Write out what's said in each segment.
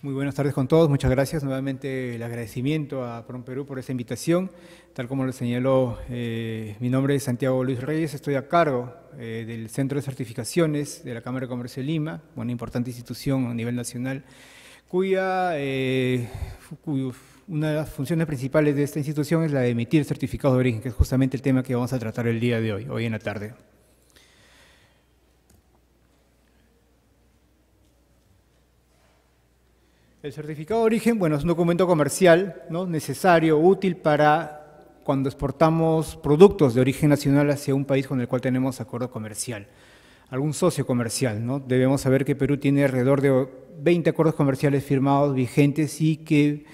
Muy buenas tardes con todos, muchas gracias. Nuevamente el agradecimiento a PROMPERÚ por esta invitación. Tal como lo señaló, mi nombre es Santiago Luis Reyes, estoy a cargo del Centro de Certificaciones de la Cámara de Comercio de Lima, una importante institución a nivel nacional, una de las funciones principales de esta institución es la de emitir certificados de origen, que es justamente el tema que vamos a tratar el día de hoy en la tarde. El certificado de origen, bueno, es un documento comercial, ¿no?, necesario, útil para cuando exportamos productos de origen nacional hacia un país con el cual tenemos acuerdo comercial, algún socio comercial, ¿no? Debemos saber que Perú tiene alrededor de 20 acuerdos comerciales firmados, vigentes, y que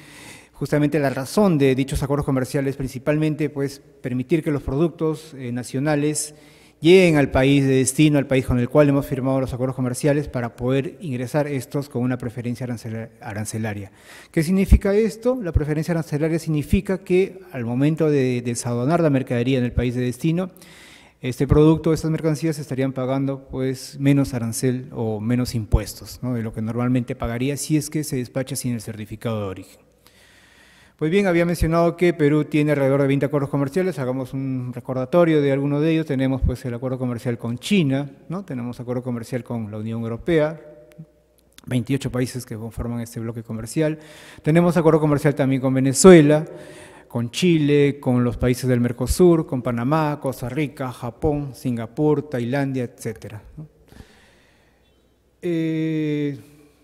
justamente la razón de dichos acuerdos comerciales es principalmente pues, permitir que los productos nacionales lleguen al país de destino, al país con el cual hemos firmado los acuerdos comerciales, para poder ingresar estos con una preferencia arancelaria. ¿Qué significa esto? La preferencia arancelaria significa que al momento de desaduanar la mercadería en el país de destino, este producto, estas mercancías estarían pagando pues menos arancel o menos impuestos, ¿no?, de lo que normalmente pagaría si es que se despacha sin el certificado de origen. Pues bien, había mencionado que Perú tiene alrededor de 20 acuerdos comerciales. Hagamos un recordatorio de alguno de ellos. Tenemos pues el acuerdo comercial con China, ¿no? Tenemos acuerdo comercial con la Unión Europea, 28 países que conforman este bloque comercial. Tenemos acuerdo comercial también con Venezuela, con Chile, con los países del Mercosur, con Panamá, Costa Rica, Japón, Singapur, Tailandia, etcétera, ¿no?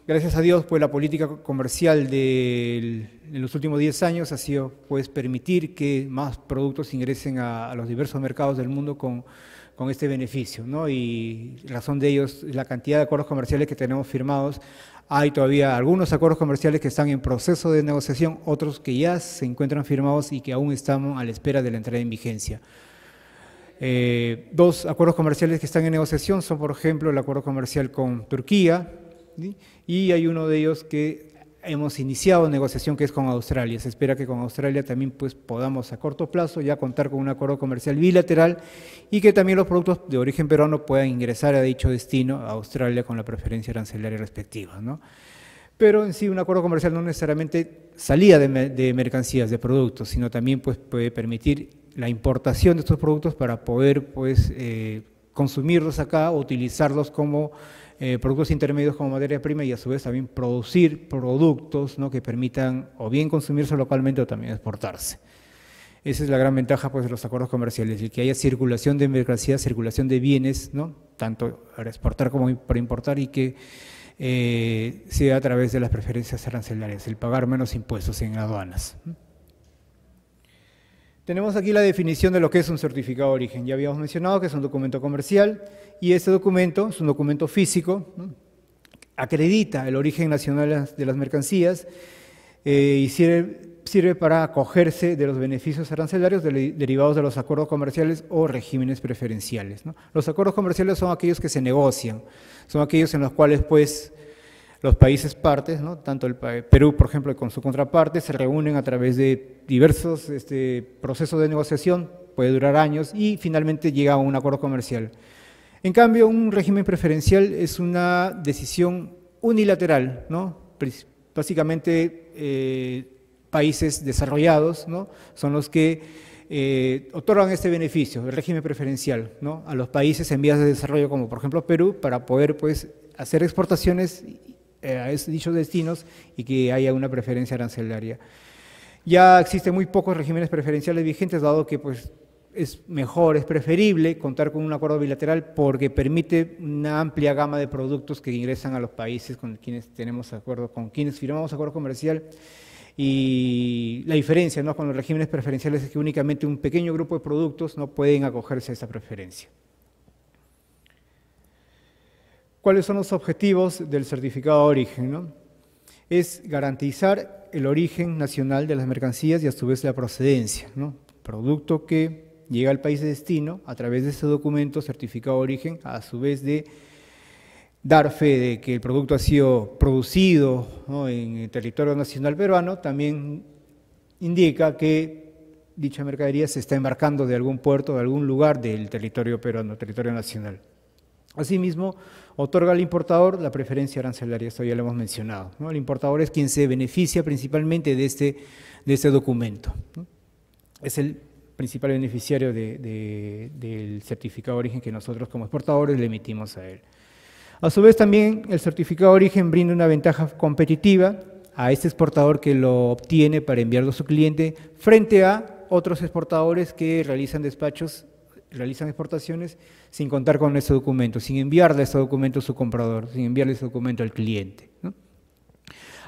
Gracias a Dios, pues la política comercial en los últimos 10 años ha sido pues permitir que más productos ingresen a los diversos mercados del mundo con este beneficio, ¿no? Y razón de ello es la cantidad de acuerdos comerciales que tenemos firmados. Hay todavía algunos acuerdos comerciales que están en proceso de negociación, otros que ya se encuentran firmados y que aún estamos a la espera de la entrada en vigencia. Dos acuerdos comerciales que están en negociación son, por ejemplo, el acuerdo comercial con Turquía, ¿sí? Y hay uno de ellos que hemos iniciado negociación, que es con Australia. Se espera que con Australia también pues, podamos a corto plazo ya contar con un acuerdo comercial bilateral y que también los productos de origen peruano puedan ingresar a dicho destino, a Australia, con la preferencia arancelaria respectiva, ¿no? Pero en sí un acuerdo comercial no necesariamente salida de mercancías, de productos, sino también pues, puede permitir la importación de estos productos para poder pues, consumirlos acá o utilizarlos como productos intermedios como materia prima y a su vez también producir productos, ¿no?, que permitan o bien consumirse localmente o también exportarse. Esa es la gran ventaja pues, de los acuerdos comerciales, el que haya circulación de mercancías, circulación de bienes, ¿no?, tanto para exportar como para importar, y que sea a través de las preferencias arancelarias, el pagar menos impuestos en aduanas. Tenemos aquí la definición de lo que es un certificado de origen. Ya habíamos mencionado que es un documento comercial y este documento es un documento físico, ¿no?, acredita el origen nacional de las mercancías y sirve para acogerse de los beneficios arancelarios derivados de los acuerdos comerciales o regímenes preferenciales, ¿no? Los acuerdos comerciales son aquellos que se negocian, son aquellos en los cuales pues los países partes, ¿no?, tanto el Perú, por ejemplo, con su contraparte, se reúnen a través de diversos procesos de negociación, puede durar años, y finalmente llega a un acuerdo comercial. En cambio, un régimen preferencial es una decisión unilateral, ¿no? Básicamente, países desarrollados, ¿no?, son los que otorgan este beneficio, el régimen preferencial, ¿no?, a los países en vías de desarrollo, como por ejemplo Perú, para poder pues, hacer exportaciones a dichos destinos y que haya una preferencia arancelaria. Ya existen muy pocos regímenes preferenciales vigentes, dado que pues, es mejor, es preferible contar con un acuerdo bilateral porque permite una amplia gama de productos que ingresan a los países con quienes tenemos acuerdo, con quienes firmamos acuerdo comercial. Y la diferencia, ¿no?, con los regímenes preferenciales es que únicamente un pequeño grupo de productos no pueden acogerse a esa preferencia. ¿Cuáles son los objetivos del certificado de origen, ¿no? Es garantizar el origen nacional de las mercancías y a su vez la procedencia, ¿no? Producto que llega al país de destino a través de ese documento, certificado de origen, a su vez de dar fe de que el producto ha sido producido, ¿no?, en el territorio nacional peruano, también indica que dicha mercadería se está embarcando de algún puerto, de algún lugar del territorio peruano, territorio nacional. Asimismo, otorga al importador la preferencia arancelaria, esto ya lo hemos mencionado, ¿no? El importador es quien se beneficia principalmente de este documento, ¿no? Es el principal beneficiario del certificado de origen que nosotros como exportadores le emitimos a él. A su vez, también el certificado de origen brinda una ventaja competitiva a este exportador que lo obtiene para enviarlo a su cliente frente a otros exportadores que realizan despachos, realizan exportaciones sin contar con ese documento, sin enviarle ese documento a su comprador, sin enviarle ese documento al cliente, ¿no?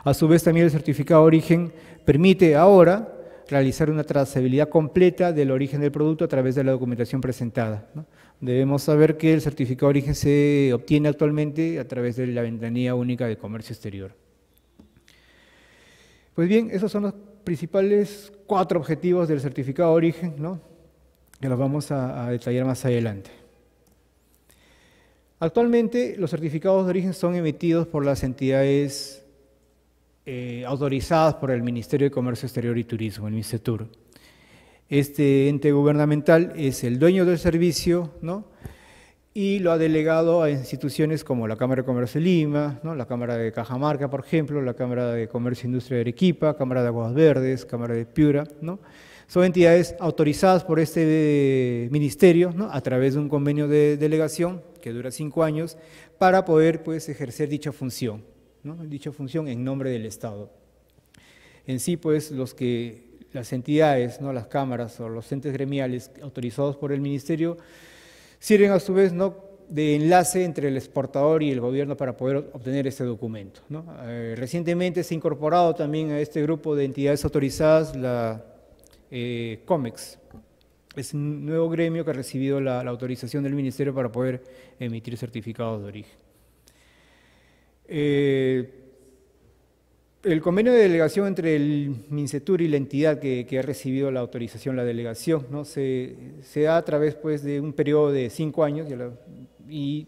A su vez, también el certificado de origen permite ahora realizar una trazabilidad completa del origen del producto a través de la documentación presentada, ¿no? Debemos saber que el certificado de origen se obtiene actualmente a través de la ventanilla única de comercio exterior. Pues bien, esos son los principales 4 objetivos del certificado de origen, ¿no? Que los vamos a detallar más adelante. Actualmente, los certificados de origen son emitidos por las entidades autorizadas por el Ministerio de Comercio Exterior y Turismo, el MINCETUR. Este ente gubernamental es el dueño del servicio, ¿no? Y lo ha delegado a instituciones como la Cámara de Comercio de Lima, ¿no? La Cámara de Cajamarca, por ejemplo, la Cámara de Comercio e Industria de Arequipa, Cámara de Aguas Verdes, Cámara de Piura, ¿no? Son entidades autorizadas por este ministerio, ¿no? A través de un convenio de delegación que dura 5 años para poder, pues, ejercer dicha función, ¿no? Dicha función en nombre del Estado. En sí, pues, las entidades, ¿no? Las cámaras o los entes gremiales autorizados por el ministerio sirven a su vez, ¿no?, de enlace entre el exportador y el gobierno para poder obtener este documento, ¿no? Recientemente se ha incorporado también a este grupo de entidades autorizadas la COMEX. Es un nuevo gremio que ha recibido la autorización del ministerio para poder emitir certificados de origen. El convenio de delegación entre el MINCETUR y la entidad que ha recibido la autorización, la delegación, ¿no?, se da a través, pues, de un periodo de 5 años y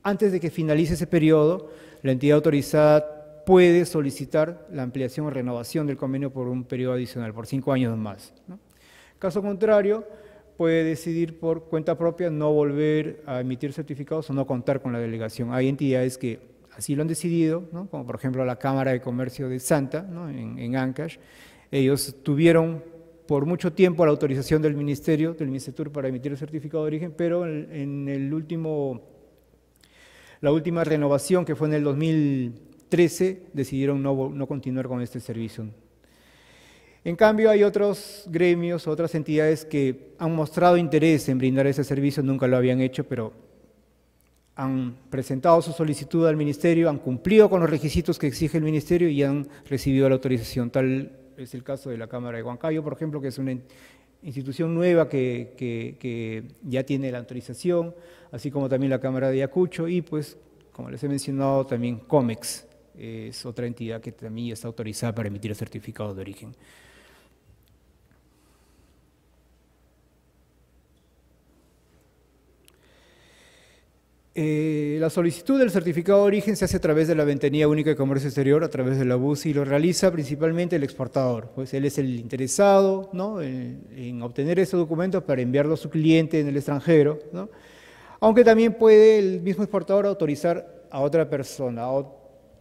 antes de que finalice ese periodo, la entidad autorizada puede solicitar la ampliación o renovación del convenio por un periodo adicional, por 5 años más, ¿no? Caso contrario, puede decidir por cuenta propia no volver a emitir certificados o no contar con la delegación. Hay entidades que así lo han decidido, ¿no?, como por ejemplo la Cámara de Comercio de Santa, ¿no?, en Ancash. Ellos tuvieron por mucho tiempo la autorización del Ministerio, del MINCETUR, para emitir el certificado de origen, pero en la última renovación, que fue en el 2013, decidieron no continuar con este servicio. En cambio, hay otros gremios, otras entidades que han mostrado interés en brindar ese servicio, nunca lo habían hecho, pero han presentado su solicitud al Ministerio, han cumplido con los requisitos que exige el Ministerio y han recibido la autorización. Tal es el caso de la Cámara de Huancayo, por ejemplo, que es una institución nueva que ya tiene la autorización, así como también la Cámara de Ayacucho y, pues, como les he mencionado, también COMEX es otra entidad que también está autorizada para emitir certificados de origen. La solicitud del certificado de origen se hace a través de la Ventanilla Única de Comercio Exterior, a través de la BUSI, y lo realiza principalmente el exportador, pues él es el interesado, ¿no?, en obtener ese documento para enviarlo a su cliente en el extranjero, ¿no?, aunque también puede el mismo exportador autorizar a otra persona,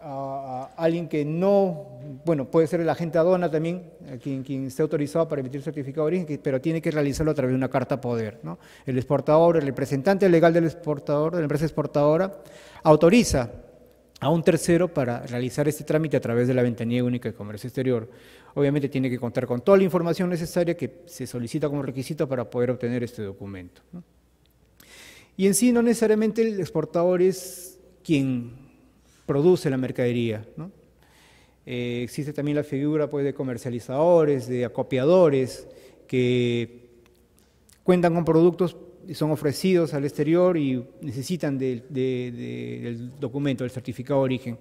a alguien que no, bueno, puede ser el agente aduana también, quien esté autorizado para emitir certificado de origen, pero tiene que realizarlo a través de una carta poder, ¿no? El exportador, el representante legal del exportador, de la empresa exportadora, autoriza a un tercero para realizar este trámite a través de la Ventanilla Única de Comercio Exterior. Obviamente tiene que contar con toda la información necesaria que se solicita como requisito para poder obtener este documento, ¿no? Y en sí no necesariamente el exportador es quien produce la mercadería, ¿no? Existe también la figura, pues, de comercializadores, de acopiadores, que cuentan con productos y son ofrecidos al exterior y necesitan del documento, del certificado de origen.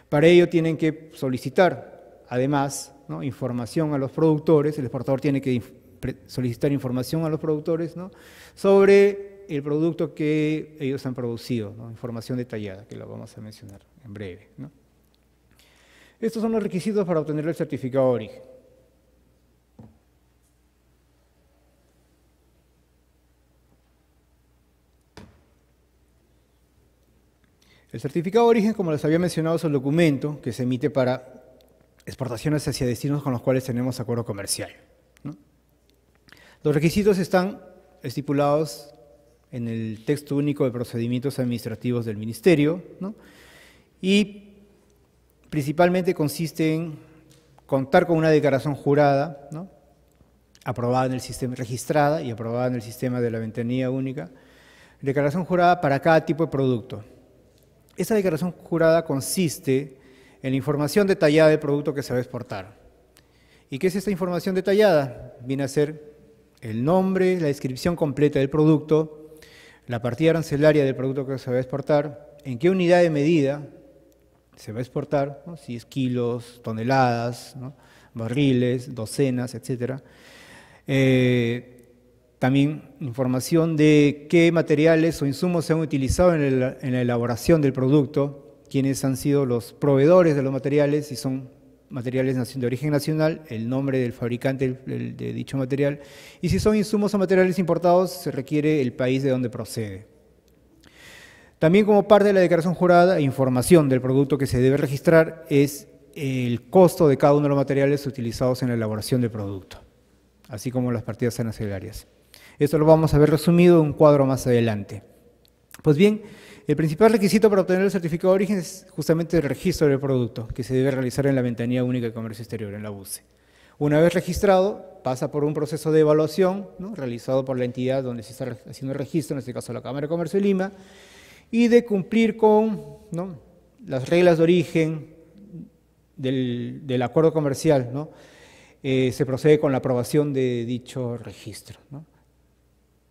Para ello tienen que solicitar, además, ¿no?, información a los productores, el exportador tiene que solicitar información a los productores, ¿no?, sobre el producto que ellos han producido, ¿no?, información detallada, que lo vamos a mencionar en breve, ¿no? Estos son los requisitos para obtener el certificado de origen. El certificado de origen, como les había mencionado, es el documento que se emite para exportaciones hacia destinos con los cuales tenemos acuerdo comercial, ¿no? Los requisitos están estipulados en el texto único de procedimientos administrativos del Ministerio, ¿no? Y principalmente consiste en contar con una declaración jurada, ¿no? Aprobada en el sistema, registrada y aprobada en el sistema de la ventanilla única, declaración jurada para cada tipo de producto. Esa declaración jurada consiste en la información detallada del producto que se va a exportar. ¿Y qué es esta información detallada? Viene a ser el nombre, la descripción completa del producto, la partida arancelaria del producto que se va a exportar, en qué unidad de medida se va a exportar, ¿no? Si es kilos, toneladas, ¿no? Barriles, docenas, etc. También información de qué materiales o insumos se han utilizado en la elaboración del producto, quiénes han sido los proveedores de los materiales, si son materiales de origen nacional, el nombre del fabricante de dicho material, y si son insumos o materiales importados, se requiere el país de donde procede. También como parte de la declaración jurada, información del producto que se debe registrar es el costo de cada uno de los materiales utilizados en la elaboración del producto, así como las partidas arancelarias. Esto lo vamos a ver resumido en un cuadro más adelante. Pues bien, el principal requisito para obtener el certificado de origen es justamente el registro del producto, que se debe realizar en la Ventanilla Única de Comercio Exterior, en la VUCE. Una vez registrado, pasa por un proceso de evaluación, ¿no? Realizado por la entidad donde se está haciendo el registro, en este caso la Cámara de Comercio de Lima, y de cumplir con, ¿no?, las reglas de origen del acuerdo comercial, ¿no? Se procede con la aprobación de dicho registro, ¿no?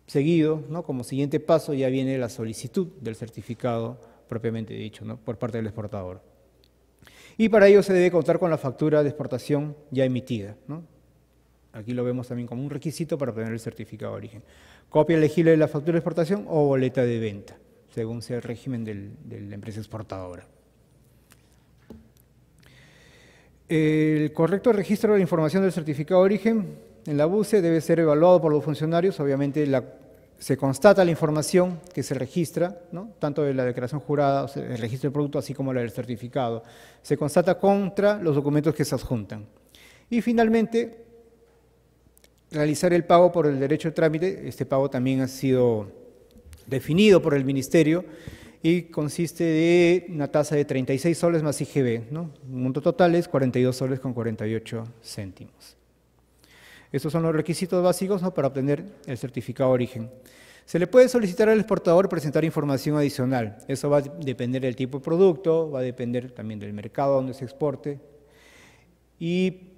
Seguido, ¿no?, como siguiente paso ya viene la solicitud del certificado propiamente dicho, ¿no?, por parte del exportador. Y para ello se debe contar con la factura de exportación ya emitida, ¿no? Aquí lo vemos también como un requisito para obtener el certificado de origen. Copia legible de la factura de exportación o boleta de venta, según sea el régimen de la empresa exportadora. El correcto registro de la información del certificado de origen en la VUCE debe ser evaluado por los funcionarios. Obviamente se constata la información que se registra, ¿no?, tanto de la declaración jurada, o sea, el registro del producto, así como la del certificado. Se constata contra los documentos que se adjuntan. Y finalmente, realizar el pago por el derecho de trámite. Este pago también ha sido definido por el Ministerio y consiste de una tasa de 36 soles más IGB, ¿no? El monto total es 42 soles con 48 céntimos. Estos son los requisitos básicos, ¿no?, para obtener el certificado de origen. Se le puede solicitar al exportador presentar información adicional. Eso va a depender del tipo de producto, va a depender también del mercado donde se exporte. Y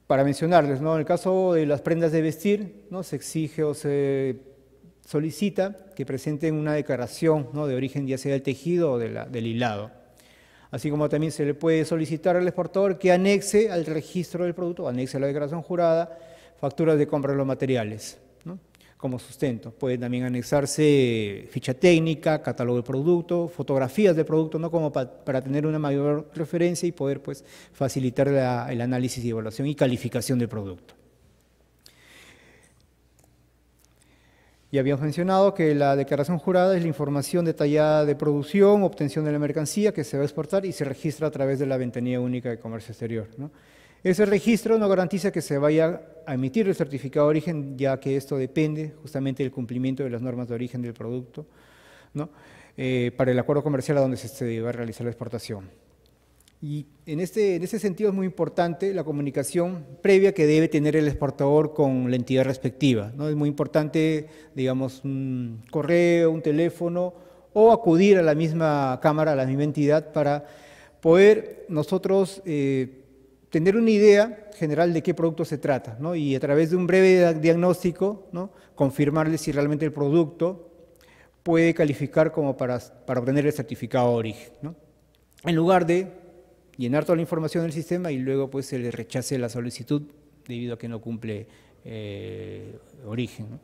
para mencionarles, ¿no?, en el caso de las prendas de vestir, ¿no?, se exige o se solicita que presenten una declaración, ¿no?, de origen, ya sea del tejido o del hilado. Así como también se le puede solicitar al exportador que anexe al registro del producto, anexe a la declaración jurada, facturas de compra de los materiales, ¿no?, como sustento. Puede también anexarse ficha técnica, catálogo del producto, fotografías del producto, ¿no?, como para tener una mayor referencia y poder, pues, facilitar el análisis y evaluación y calificación del producto. Ya habíamos mencionado que la declaración jurada es la información detallada de producción, obtención de la mercancía que se va a exportar y se registra a través de la Ventanilla Única de Comercio Exterior, ¿no? Ese registro no garantiza que se vaya a emitir el certificado de origen, ya que esto depende justamente del cumplimiento de las normas de origen del producto, ¿no?, para el acuerdo comercial a donde se va a realizar la exportación. Y en ese sentido es muy importante la comunicación previa que debe tener el exportador con la entidad respectiva, ¿no? Es muy importante, digamos, un correo, un teléfono o acudir a la misma cámara, a la misma entidad para poder nosotros tener una idea general de qué producto se trata, ¿no?, y a través de un breve diagnóstico, ¿no?, confirmarle si realmente el producto puede calificar como para obtener el certificado de origen, ¿no?, en lugar de llenar toda la información del sistema y luego, pues, se le rechace la solicitud debido a que no cumple origen, ¿no?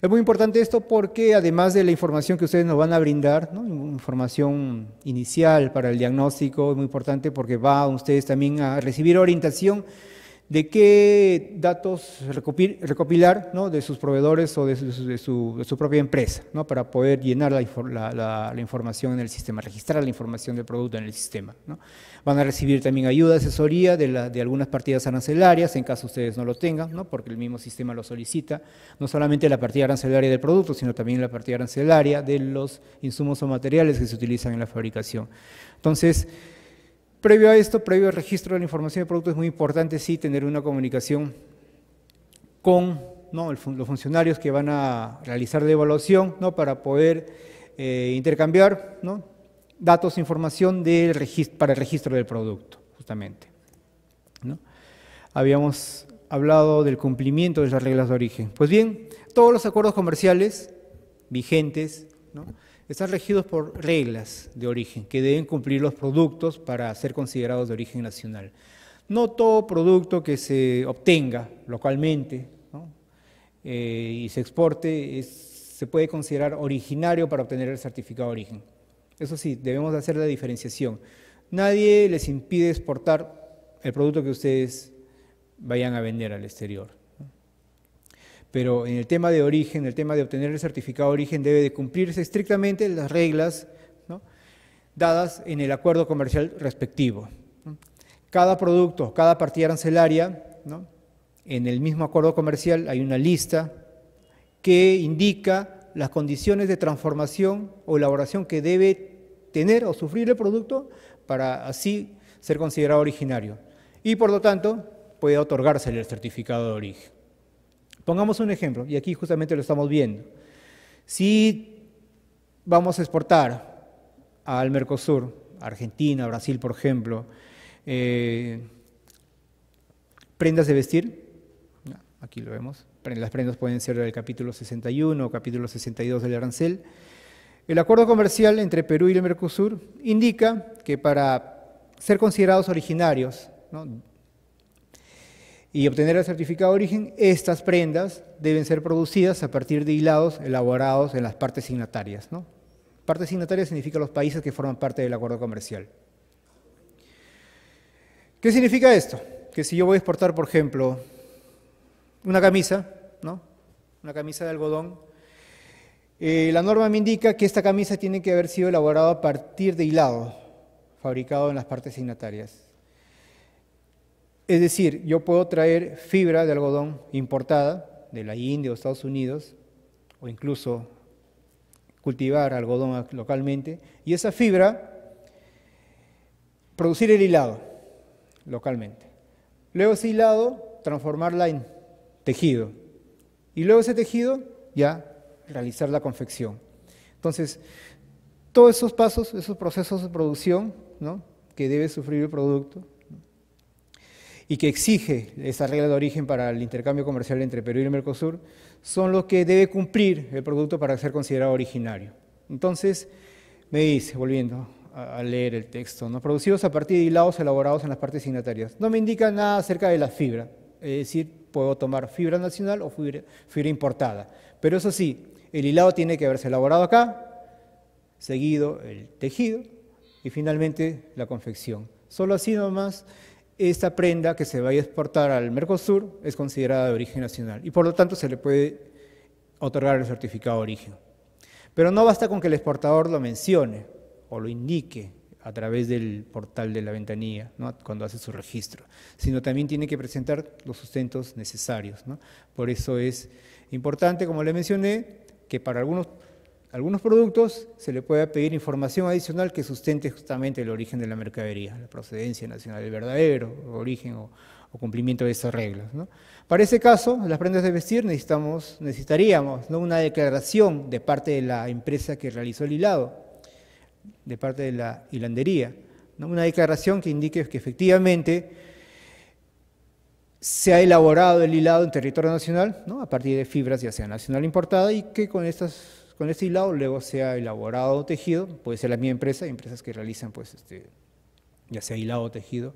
Es muy importante esto porque además de la información que ustedes nos van a brindar, ¿no?, información inicial para el diagnóstico, es muy importante porque va ustedes también a recibir orientación de qué datos recopilar, ¿no?, de sus proveedores o de su propia empresa, ¿no?, para poder llenar la información en el sistema, registrar la información del producto en el sistema, ¿no? Van a recibir también ayuda, asesoría de algunas partidas arancelarias, en caso ustedes no lo tengan, ¿no?, porque el mismo sistema lo solicita, no solamente la partida arancelaria del producto, sino también la partida arancelaria de los insumos o materiales que se utilizan en la fabricación. Entonces, previo a esto, previo al registro de la información de producto, es muy importante sí tener una comunicación con, ¿no?, los funcionarios que van a realizar la evaluación, ¿no?, para poder intercambiar, ¿no?, datos, información para el registro del producto, justamente, ¿no? Habíamos hablado del cumplimiento de las reglas de origen. Pues bien, todos los acuerdos comerciales vigentes, ¿no?, están regidos por reglas de origen que deben cumplir los productos para ser considerados de origen nacional. No todo producto que se obtenga localmente, ¿no?, y se exporte se puede considerar originario para obtener el certificado de origen. Eso sí, debemos hacer la diferenciación. Nadie les impide exportar el producto que ustedes vayan a vender al exterior. Pero en el tema de origen, el tema de obtener el certificado de origen, debe de cumplirse estrictamente las reglas, ¿no?, dadas en el acuerdo comercial respectivo, ¿no? Cada producto, cada partida arancelaria, ¿no?, en el mismo acuerdo comercial hay una lista que indica las condiciones de transformación o elaboración que debe tener o sufrir el producto para así ser considerado originario. Y por lo tanto, puede otorgársele el certificado de origen. Pongamos un ejemplo, y aquí justamente lo estamos viendo. Si vamos a exportar al Mercosur, Argentina, Brasil, por ejemplo, prendas de vestir, aquí lo vemos, las prendas pueden ser del capítulo 61 o capítulo 62 del arancel. El acuerdo comercial entre Perú y el Mercosur indica que para ser considerados originarios, ¿no?, y obtener el certificado de origen, estas prendas deben ser producidas a partir de hilados elaborados en las partes signatarias, ¿no? Partes signatarias significa los países que forman parte del acuerdo comercial. ¿Qué significa esto? Que si yo voy a exportar, por ejemplo, una camisa, ¿no?, una camisa de algodón, la norma me indica que esta camisa tiene que haber sido elaborada a partir de hilado, fabricado en las partes signatarias. Es decir, yo puedo traer fibra de algodón importada de la India o Estados Unidos, o incluso cultivar algodón localmente, y esa fibra producir el hilado localmente. Luego ese hilado transformarla en tejido, y luego ese tejido ya realizar la confección. Entonces, todos esos pasos, esos procesos de producción, ¿no?, que debe sufrir el producto, y que exige esa regla de origen para el intercambio comercial entre Perú y el Mercosur, son los que debe cumplir el producto para ser considerado originario. Entonces, me dice, volviendo a leer el texto, ¿no?, producidos a partir de hilados elaborados en las partes signatarias. No me indica nada acerca de la fibra, es decir, puedo tomar fibra nacional o fibra importada. Pero eso sí, el hilado tiene que haberse elaborado acá, seguido el tejido y finalmente la confección. Solo así nomás esta prenda que se vaya a exportar al Mercosur es considerada de origen nacional y por lo tanto se le puede otorgar el certificado de origen. Pero no basta con que el exportador lo mencione o lo indique a través del portal de la ventanilla, ¿no?, cuando hace su registro, sino también tiene que presentar los sustentos necesarios, ¿no? Por eso es importante, como le mencioné, que para algunos productos se le pueda pedir información adicional que sustente justamente el origen de la mercadería, la procedencia nacional, el verdadero origen o cumplimiento de esas reglas, ¿no? Para ese caso, las prendas de vestir necesitaríamos, ¿no?, una declaración de parte de la empresa que realizó el hilado, de parte de la hilandería, ¿no?, una declaración que indique que efectivamente se ha elaborado el hilado en territorio nacional, ¿no?, a partir de fibras ya sea nacional importada y que con este hilado luego sea elaborado o tejido, puede ser la misma empresa, empresas que realizan pues ya sea hilado o tejido,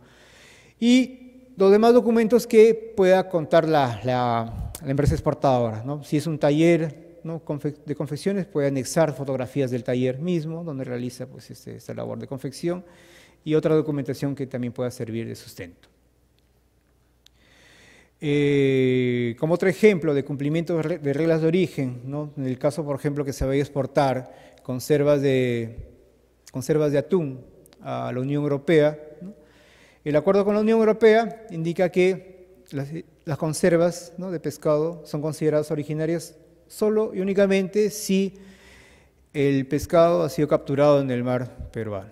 y los demás documentos que pueda contar la empresa exportadora, ¿no? Si es un taller, ¿no?, de confecciones, puede anexar fotografías del taller mismo, donde realiza pues esta labor de confección, y otra documentación que también pueda servir de sustento. Como otro ejemplo de cumplimiento de reglas de origen, ¿no? En el caso, por ejemplo, que se vaya a exportar conservas de atún a la Unión Europea, ¿no? El acuerdo con la Unión Europea indica que las conservas, ¿no?, de pescado son consideradas originarias solo y únicamente si el pescado ha sido capturado en el mar peruano.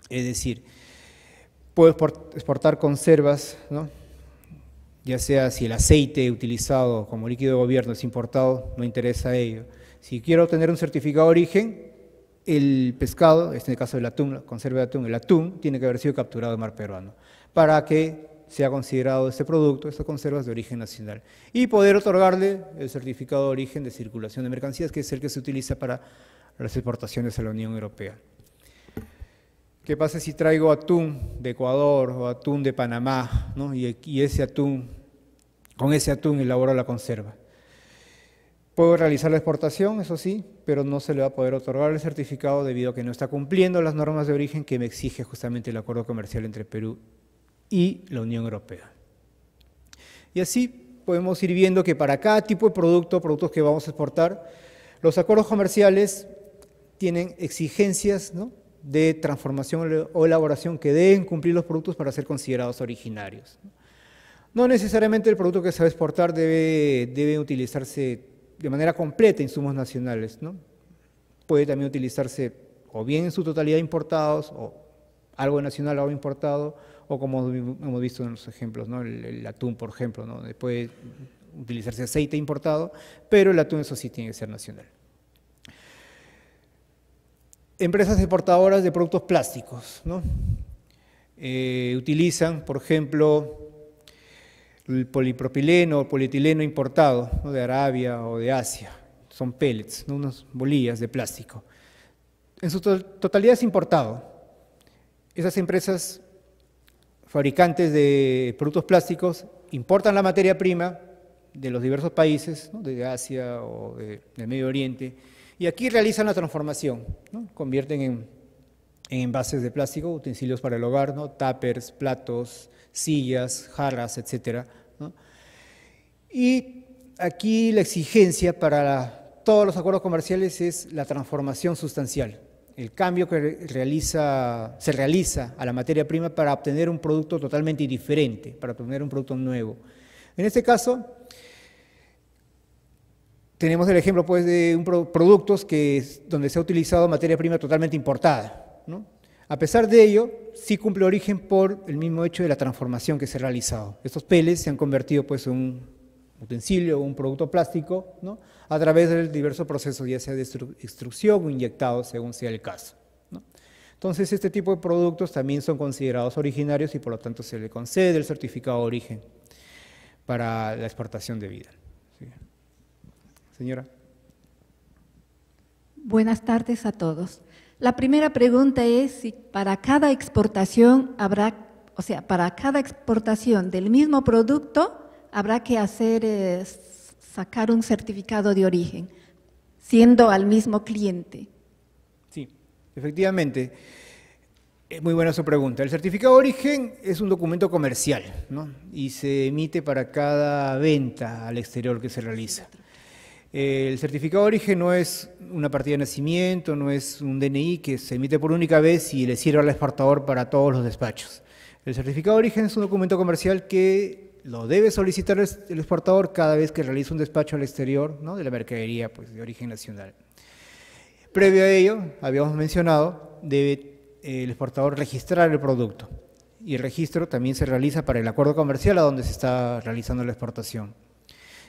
Es decir, puedo exportar conservas, ¿no?, ya sea si el aceite utilizado como líquido de gobierno es importado, no interesa a ello. Si quiero obtener un certificado de origen, el pescado, en el caso del atún, la conserva de atún, el atún tiene que haber sido capturado en mar peruano para que sea considerado este producto, estas conservas de origen nacional, y poder otorgarle el certificado de origen de circulación de mercancías, que es el que se utiliza para las exportaciones a la Unión Europea. ¿Qué pasa si traigo atún de Ecuador o atún de Panamá, ¿no?, y ese atún, con ese atún elaboro la conserva? Puedo realizar la exportación, eso sí, pero no se le va a poder otorgar el certificado debido a que no está cumpliendo las normas de origen que me exige justamente el acuerdo comercial entre Perú y la Unión Europea. Y así podemos ir viendo que para cada tipo de productos que vamos a exportar, los acuerdos comerciales tienen exigencias, ¿no?, de transformación o elaboración que deben cumplir los productos para ser considerados originarios. No necesariamente el producto que se va a exportar debe utilizarse de manera completa insumos nacionales, ¿no? Puede también utilizarse o bien en su totalidad importados, o algo nacional, algo importado, o como hemos visto en los ejemplos, ¿no?, el atún, por ejemplo, ¿no?, puede utilizarse aceite importado, pero el atún, eso sí, tiene que ser nacional. Empresas exportadoras de productos plásticos, ¿no?, utilizan, por ejemplo, el polipropileno o polietileno importado, ¿no?, de Arabia o de Asia. Son pellets, ¿no?, unas bolillas de plástico. En su totalidad es importado. Esas empresas fabricantes de productos plásticos importan la materia prima de los diversos países, ¿no?, de Asia o del Medio Oriente, y aquí realizan la transformación, ¿no?, convierten en envases de plástico, utensilios para el hogar, ¿no?, tuppers, platos, sillas, jarras, etcétera, ¿no? Y aquí la exigencia para todos los acuerdos comerciales es la transformación sustancial, el cambio que se realiza a la materia prima para obtener un producto totalmente diferente, para obtener un producto nuevo. En este caso, tenemos el ejemplo, pues, de productos donde se ha utilizado materia prima totalmente importada, ¿no? A pesar de ello, sí cumple origen por el mismo hecho de la transformación que se ha realizado. Estos pellets se han convertido, pues, en un utensilio o un producto plástico, ¿no?, a través de diversos procesos, ya sea de extrusión o inyectado, según sea el caso, ¿no? Entonces, este tipo de productos también son considerados originarios y por lo tanto se le concede el certificado de origen para la exportación de vida. Sí. Señora. Buenas tardes a todos. La primera pregunta es si para cada exportación para cada exportación del mismo producto habrá que sacar un certificado de origen, siendo al mismo cliente. Sí, efectivamente. Muy buena su pregunta. El certificado de origen es un documento comercial, ¿no?, y se emite para cada venta al exterior que se realiza. El certificado de origen no es una partida de nacimiento, no es un DNI que se emite por única vez y le sirve al exportador para todos los despachos. El certificado de origen es un documento comercial que lo debe solicitar el exportador cada vez que realiza un despacho al exterior, ¿no?, de la mercadería, pues, de origen nacional. Previo a ello, habíamos mencionado, debe el exportador registrar el producto, y el registro también se realiza para el acuerdo comercial a donde se está realizando la exportación.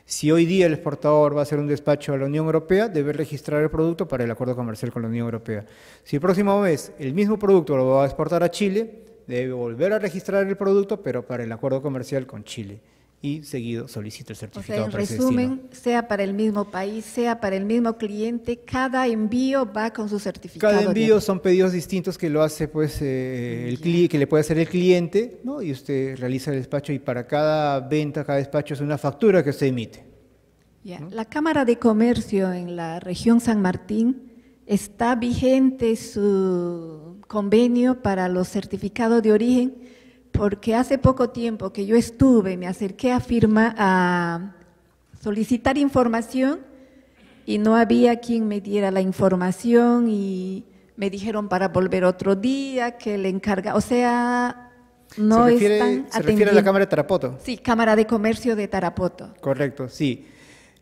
Si hoy día el exportador va a hacer un despacho a la Unión Europea, debe registrar el producto para el acuerdo comercial con la Unión Europea. Si el próximo mes el mismo producto lo va a exportar a Chile, debe volver a registrar el producto, pero para el acuerdo comercial con Chile. Y seguido solicita el certificado para ese destino. En resumen, sea para el mismo país, sea para el mismo cliente, cada envío va con su certificado. Cada envío son pedidos distintos que lo hace, pues, que le puede hacer el cliente, ¿no?, y usted realiza el despacho, y para cada venta, cada despacho es una factura que usted emite. ¿No? La Cámara de Comercio en la región San Martín, ¿está vigente su convenio para los certificados de origen? porque hace poco tiempo que yo me acerqué a solicitar información y no había quien me diera la información y me dijeron para volver otro día, que le encarga, o sea, no están ¿Se refiere a la Cámara de Tarapoto? Sí, Cámara de Comercio de Tarapoto. Correcto, sí.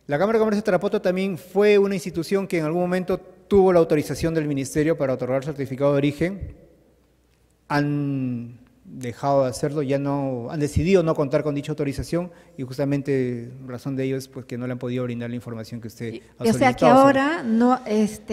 La Cámara de Comercio de Tarapoto también fue una institución que en algún momento tuvo la autorización del Ministerio para otorgar certificado de origen. Han dejado de hacerlo, ya no, han decidido no contar con dicha autorización y justamente razón de ello es pues, que no le han podido brindar la información que usted ha solicitado. O sea que ahora no…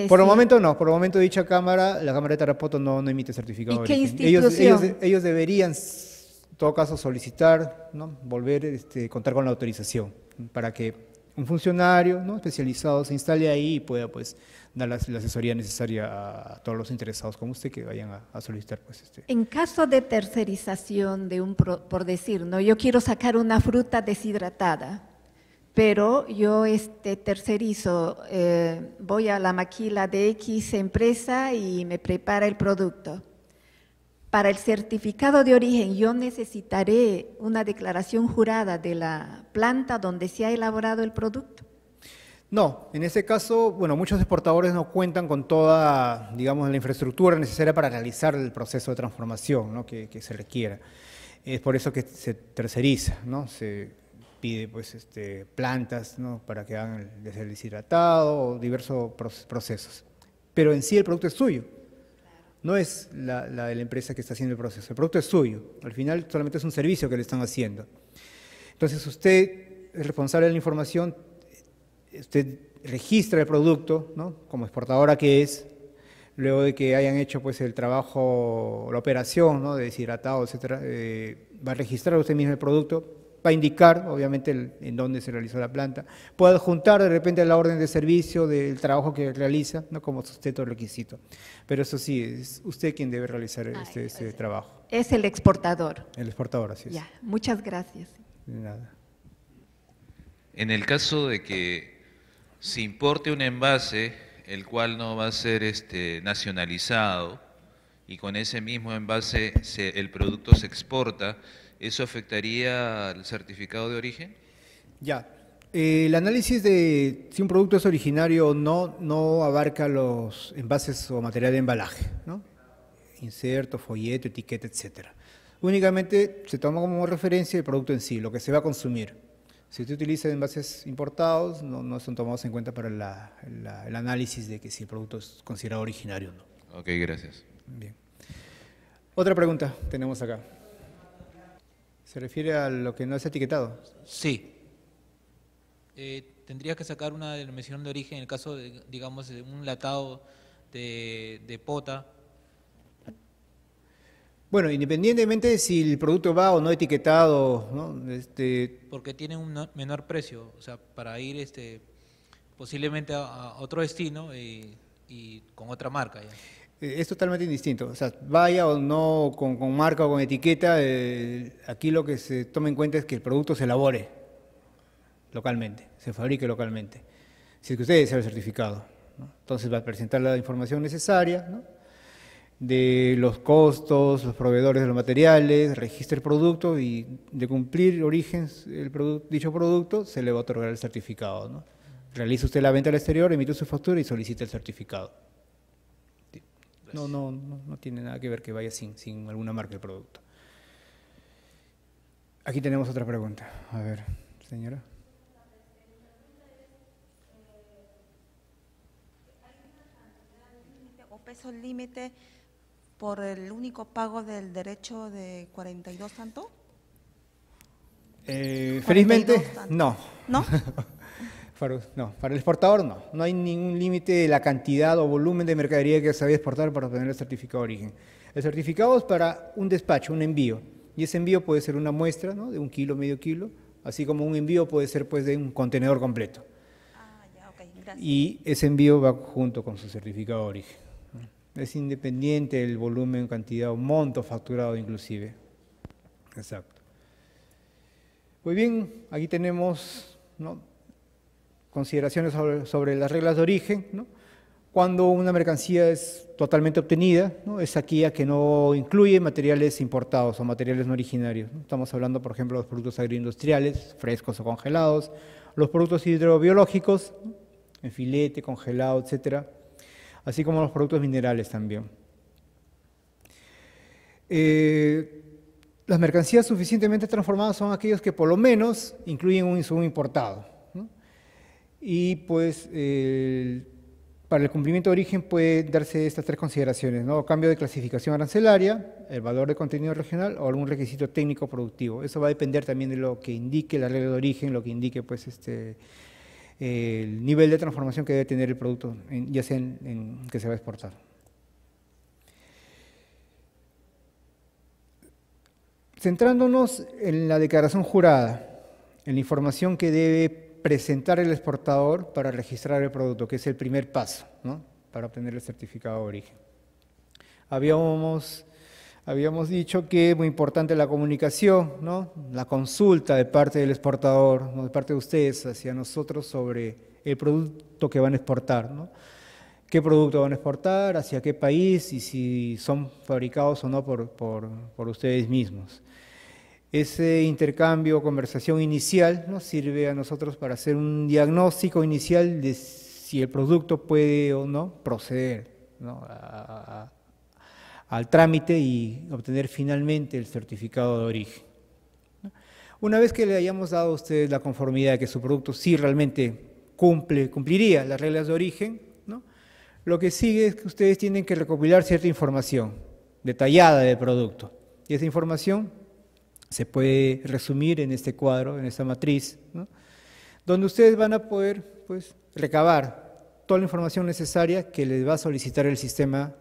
Por el momento no, por el momento dicha Cámara, la Cámara de Tarapoto no emite certificado de origen. ¿Y qué institución? Ellos deberían, en todo caso, solicitar, ¿no? Volver, contar con la autorización para que un funcionario, ¿no?, especializado se instale ahí y pueda pues dar la asesoría necesaria a todos los interesados como usted que vayan a solicitar. Pues, En caso de tercerización de por decir, ¿no?, yo quiero sacar una fruta deshidratada, pero yo tercerizo, voy a la maquila de X empresa y me prepara el producto. Para el certificado de origen, yo necesitaré una declaración jurada de la planta donde se ha elaborado el producto. No, en ese caso, bueno, muchos exportadores no cuentan con toda, digamos, la infraestructura necesaria para realizar el proceso de transformación, ¿no?, que se requiera. Es por eso que se terceriza, ¿no? Se pide pues plantas, ¿no?, para que hagan el deshidratado o diversos procesos. Pero en sí el producto es suyo. No es la de la empresa que está haciendo el proceso, el producto es suyo, al final solamente es un servicio que le están haciendo. Entonces usted es responsable de la información, usted registra el producto, ¿no?, como exportadora que es, luego de que hayan hecho pues el trabajo, la operación, ¿no?, de deshidratado, etcétera, va a registrar usted mismo el producto, va a indicar obviamente en dónde se realizó la planta, puede adjuntar de repente la orden de servicio del trabajo que realiza, ¿no?, como sustento requisito. Pero eso sí, es usted quien debe realizar este trabajo. Es el exportador. El exportador, así es. Ya, muchas gracias. De nada. En el caso de que se importe un envase, el cual no va a ser nacionalizado, y con ese mismo envase el producto se exporta, ¿eso afectaría al certificado de origen? Ya. El análisis de si un producto es originario o no abarca los envases o material de embalaje, ¿no?, inserto, folleto, etiqueta, etcétera. Únicamente se toma como referencia el producto en sí, lo que se va a consumir. Si usted utiliza envases importados, no son tomados en cuenta para el análisis de que si el producto es considerado originario o no. Ok, gracias. Bien. Otra pregunta tenemos acá. ¿Se refiere a lo que no es etiquetado? Sí. Tendría que sacar una denominación de origen en el caso de, digamos, de un latado de pota. Bueno, independientemente de si el producto va o no etiquetado, ¿no?, Porque tiene un menor precio, o sea, para ir posiblemente a otro destino y con otra marca ya. Es totalmente indistinto, o sea, vaya o no con marca o con etiqueta, aquí lo que se toma en cuenta es que el producto se elabore localmente, se fabrique localmente, si es que usted desea el certificado, ¿no? Entonces va a presentar la información necesaria, ¿no?, de los costos, los proveedores de los materiales, registra el producto y de cumplir origen dicho producto se le va a otorgar el certificado, ¿no? Realiza usted la venta al exterior, emite su factura y solicita el certificado. No tiene nada que ver que vaya sin alguna marca el producto. Aquí tenemos otra pregunta. A ver, señora. ¿O peso límite por el único pago del derecho de 42 tanto? Felizmente, no. ¿No? No, para el exportador no. No hay ningún límite de la cantidad o volumen de mercadería que se debe exportar para obtener el certificado de origen. El certificado es para un despacho, un envío. Y ese envío puede ser una muestra, ¿no?, de 1 kilo, medio kilo, así como un envío puede ser pues, de un contenedor completo. Ah, ya, ok, gracias. Y ese envío va junto con su certificado de origen. Es independiente el volumen, cantidad o monto facturado inclusive. Exacto. Muy bien, aquí tenemos, ¿no?, consideraciones sobre las reglas de origen, ¿no? Cuando una mercancía es totalmente obtenida, ¿no? Es aquella que no incluye materiales importados o materiales no originarios, ¿no? Estamos hablando, por ejemplo, de los productos agroindustriales, frescos o congelados, los productos hidrobiológicos, ¿no? En filete, congelado, etcétera, así como los productos minerales también. Las mercancías suficientemente transformadas son aquellas que por lo menos incluyen un insumo importado, ¿no? Y pues para el cumplimiento de origen pueden darse estas tres consideraciones, ¿no? Cambio de clasificación arancelaria, el valor de contenido regional o algún requisito técnico productivo. Eso va a depender también de lo que indique la regla de origen, lo que indique pues el nivel de transformación que debe tener el producto, ya sea en que se va a exportar. Centrándonos en la declaración jurada, en la información que debe presentar el exportador para registrar el producto, que es el primer paso, ¿no? Para obtener el certificado de origen. Habíamos dicho que es muy importante la comunicación, ¿no? La consulta de parte del exportador, ¿no? De parte de ustedes hacia nosotros sobre el producto que van a exportar, ¿no? ¿Qué producto van a exportar, hacia qué país y si son fabricados o no por ustedes mismos? Ese intercambio, conversación inicial, nos sirve a nosotros para hacer un diagnóstico inicial de si el producto puede o no proceder, ¿no? Al trámite y obtener finalmente el certificado de origen. Una vez que le hayamos dado a ustedes la conformidad de que su producto sí realmente cumpliría las reglas de origen, ¿no? Lo que sigue es que ustedes tienen que recopilar cierta información detallada del producto. Y esa información se puede resumir en este cuadro, en esta matriz, ¿no? Donde ustedes van a poder pues, recabar toda la información necesaria que les va a solicitar el sistema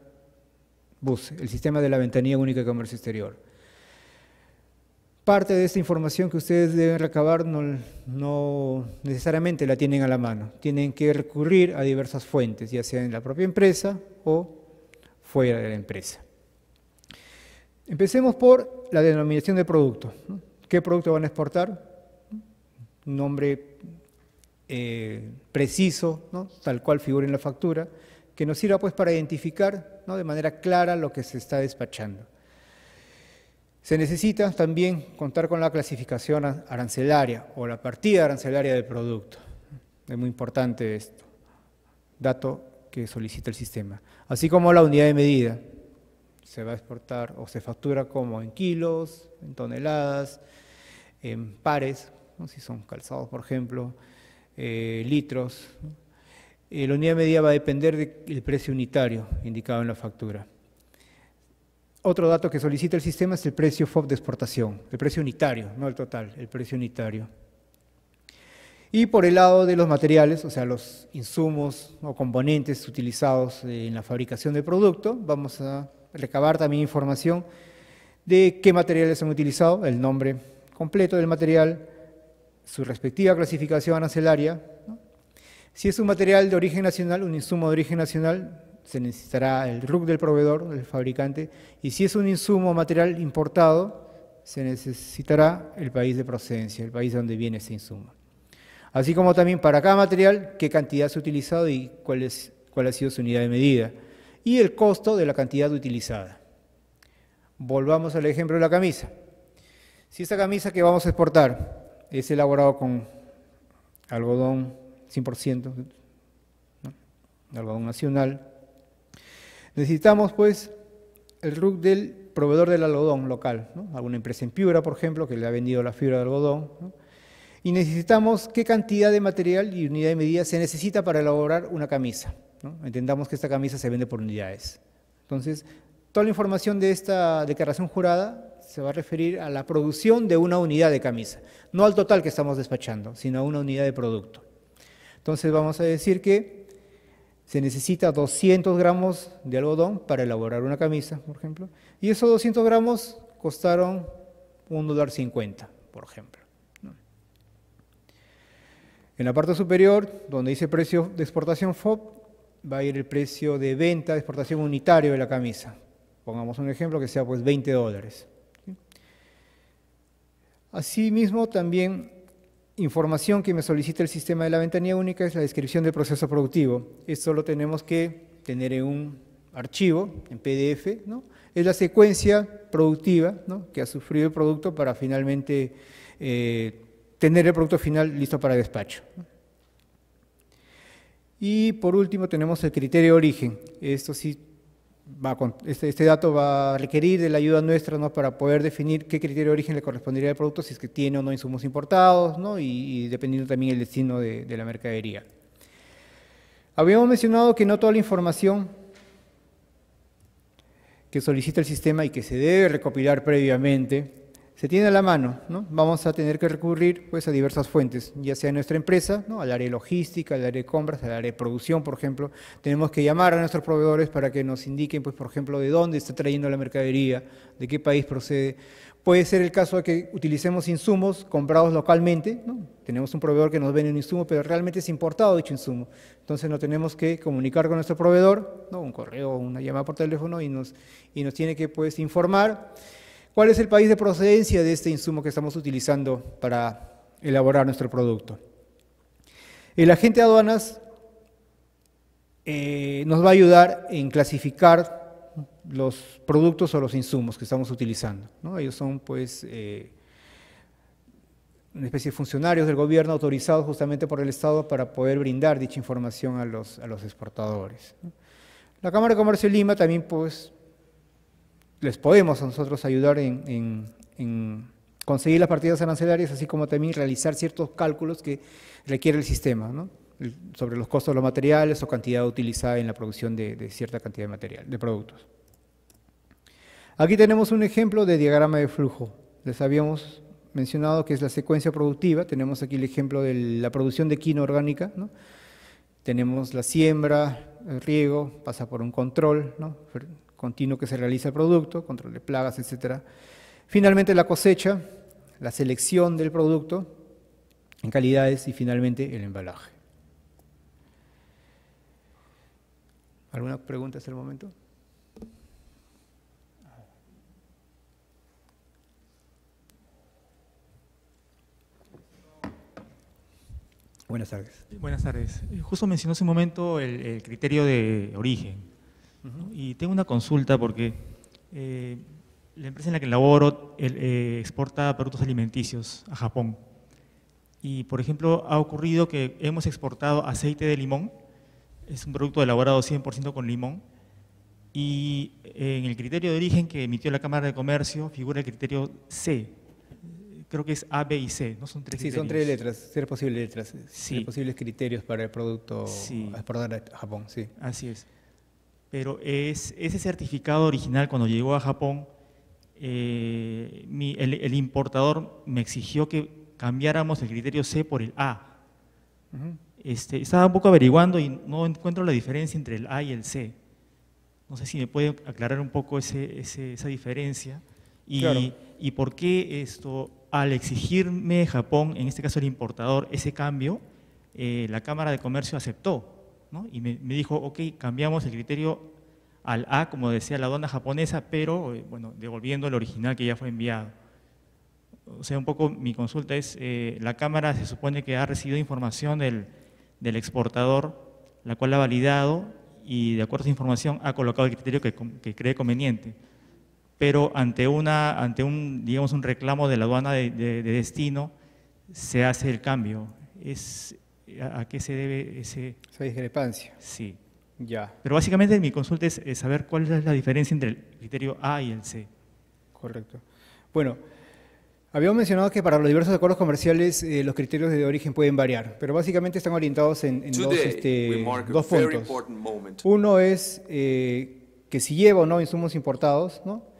BUS, el sistema de la Ventanilla Única de Comercio Exterior. Parte de esta información que ustedes deben recabar no necesariamente la tienen a la mano, tienen que recurrir a diversas fuentes, ya sea en la propia empresa o fuera de la empresa. Empecemos por la denominación de producto, ¿no? ¿Qué producto van a exportar? Un nombre preciso, ¿no? Tal cual figura en la factura, que nos sirva pues para identificar, ¿no? De manera clara lo que se está despachando. Se necesita también contar con la clasificación arancelaria o la partida arancelaria del producto. Es muy importante esto, dato que solicita el sistema. Así como la unidad de medida. Se va a exportar o se factura como en kilos, en toneladas, en pares, ¿no? Si son calzados, por ejemplo, litros, ¿no? La unidad de medida va a depender del precio unitario indicado en la factura. Otro dato que solicita el sistema es el precio FOB de exportación, el precio unitario, no el total, el precio unitario. Y por el lado de los materiales, o sea, los insumos o componentes utilizados en la fabricación del producto, vamos a recabar también información de qué materiales han utilizado, el nombre completo del material, su respectiva clasificación arancelaria, ¿no? Si es un material de origen nacional, un insumo de origen nacional, se necesitará el RUC del proveedor, del fabricante, y si es un insumo o material importado, se necesitará el país de procedencia, el país de donde viene ese insumo. Así como también para cada material, qué cantidad se ha utilizado y cuál ha sido su unidad de medida, y el costo de la cantidad utilizada. Volvamos al ejemplo de la camisa. Si esta camisa que vamos a exportar es elaborado con algodón 100%, ¿no? Algodón nacional, necesitamos pues el RUC del proveedor del algodón local, ¿no? Alguna empresa en Piura, por ejemplo, que le ha vendido la fibra de algodón, ¿no? Y necesitamos qué cantidad de material y unidad de medida se necesita para elaborar una camisa, ¿no? Entendamos que esta camisa se vende por unidades. Entonces, toda la información de esta declaración jurada se va a referir a la producción de una unidad de camisa, no al total que estamos despachando, sino a una unidad de producto. Entonces vamos a decir que se necesita 200 gramos de algodón para elaborar una camisa, por ejemplo, y esos 200 gramos costaron $1.50, por ejemplo. En la parte superior, donde dice precio de exportación FOB, va a ir el precio de venta de exportación unitario de la camisa. Pongamos un ejemplo que sea pues $20. Asimismo, también información que me solicita el sistema de la ventanilla única es la descripción del proceso productivo. Esto lo tenemos que tener en un archivo, en PDF, ¿no? Es la secuencia productiva, ¿no?, que ha sufrido el producto para finalmente tener el producto final listo para despacho, ¿no? Y por último tenemos el criterio de origen. Esto sí este dato va a requerir de la ayuda nuestra, ¿no?, para poder definir qué criterio de origen le correspondería al producto, si es que tiene o no insumos importados, ¿no?, y dependiendo también el destino de la mercadería. Habíamos mencionado que no toda la información que solicita el sistema y que se debe recopilar previamente se tiene a la mano, ¿no? Vamos a tener que recurrir, pues, a diversas fuentes, ya sea en nuestra empresa, ¿no?, al área de logística, al área de compras, al área de producción, por ejemplo. Tenemos que llamar a nuestros proveedores para que nos indiquen, pues, por ejemplo, de dónde está trayendo la mercadería, de qué país procede. Puede ser el caso de que utilicemos insumos comprados localmente, ¿no? Tenemos un proveedor que nos vende un insumo, pero realmente es importado dicho insumo. Entonces nos tenemos que comunicar con nuestro proveedor, ¿no?, un correo, una llamada por teléfono, y nos tiene que, pues, informar cuál es el país de procedencia de este insumo que estamos utilizando para elaborar nuestro producto. El agente de aduanas nos va a ayudar en clasificar los productos o los insumos que estamos utilizando, ¿no? Ellos son, pues, una especie de funcionarios del gobierno autorizados justamente por el Estado para poder brindar dicha información a los exportadores, ¿no? La Cámara de Comercio de Lima también, pues, les podemos a nosotros ayudar en conseguir las partidas arancelarias, así como también realizar ciertos cálculos que requiere el sistema, ¿no?, sobre los costos de los materiales o cantidad utilizada en la producción de cierta cantidad de material, de productos. Aquí tenemos un ejemplo de diagrama de flujo. Les habíamos mencionado que es la secuencia productiva. Tenemos aquí el ejemplo de la producción de quinoa orgánica, ¿no? Tenemos la siembra, el riego, pasa por un control, ¿no?, continuo que se realiza el producto, control de plagas, etcétera. Finalmente la cosecha, la selección del producto en calidades y finalmente el embalaje. ¿Alguna pregunta hasta el momento? Buenas tardes. Buenas tardes. Justo mencionó hace un momento el criterio de origen. Y tengo una consulta porque la empresa en la que laboro exporta productos alimenticios a Japón. Y, por ejemplo, ha ocurrido que hemos exportado aceite de limón, es un producto elaborado 100% con limón, y en el criterio de origen que emitió la Cámara de Comercio figura el criterio C. Creo que es A, B y C, ¿no? Son tres criterios. Sí, son 3 letras, ser posibles letras, Sí. ser posibles criterios para el producto Sí. a exportar a Japón, sí. Así es. Pero ese certificado original, cuando llegó a Japón, el importador me exigió que cambiáramos el criterio C por el A. Estaba un poco averiguando y no encuentro la diferencia entre el A y el C. No sé si me puede aclarar un poco esa diferencia. Claro. Y por qué al exigirme Japón, en este caso el importador, ese cambio, la Cámara de Comercio aceptó, ¿no? Y me dijo, ok, cambiamos el criterio al A, como decía la aduana japonesa, pero bueno, devolviendo el original que ya fue enviado. O sea, un poco mi consulta es, la Cámara se supone que ha recibido información del exportador, la cual ha validado y de acuerdo a esa información ha colocado el criterio que cree conveniente. Pero ante digamos, un reclamo de la aduana de destino, se hace el cambio. ¿A qué se debe esa discrepancia? Sí. Ya. Pero básicamente mi consulta es saber cuál es la diferencia entre el criterio A y el C. Correcto. Bueno, habíamos mencionado que para los diversos acuerdos comerciales los criterios de origen pueden variar, pero básicamente están orientados en dos puntos. Uno es que si lleva o no insumos importados, ¿no?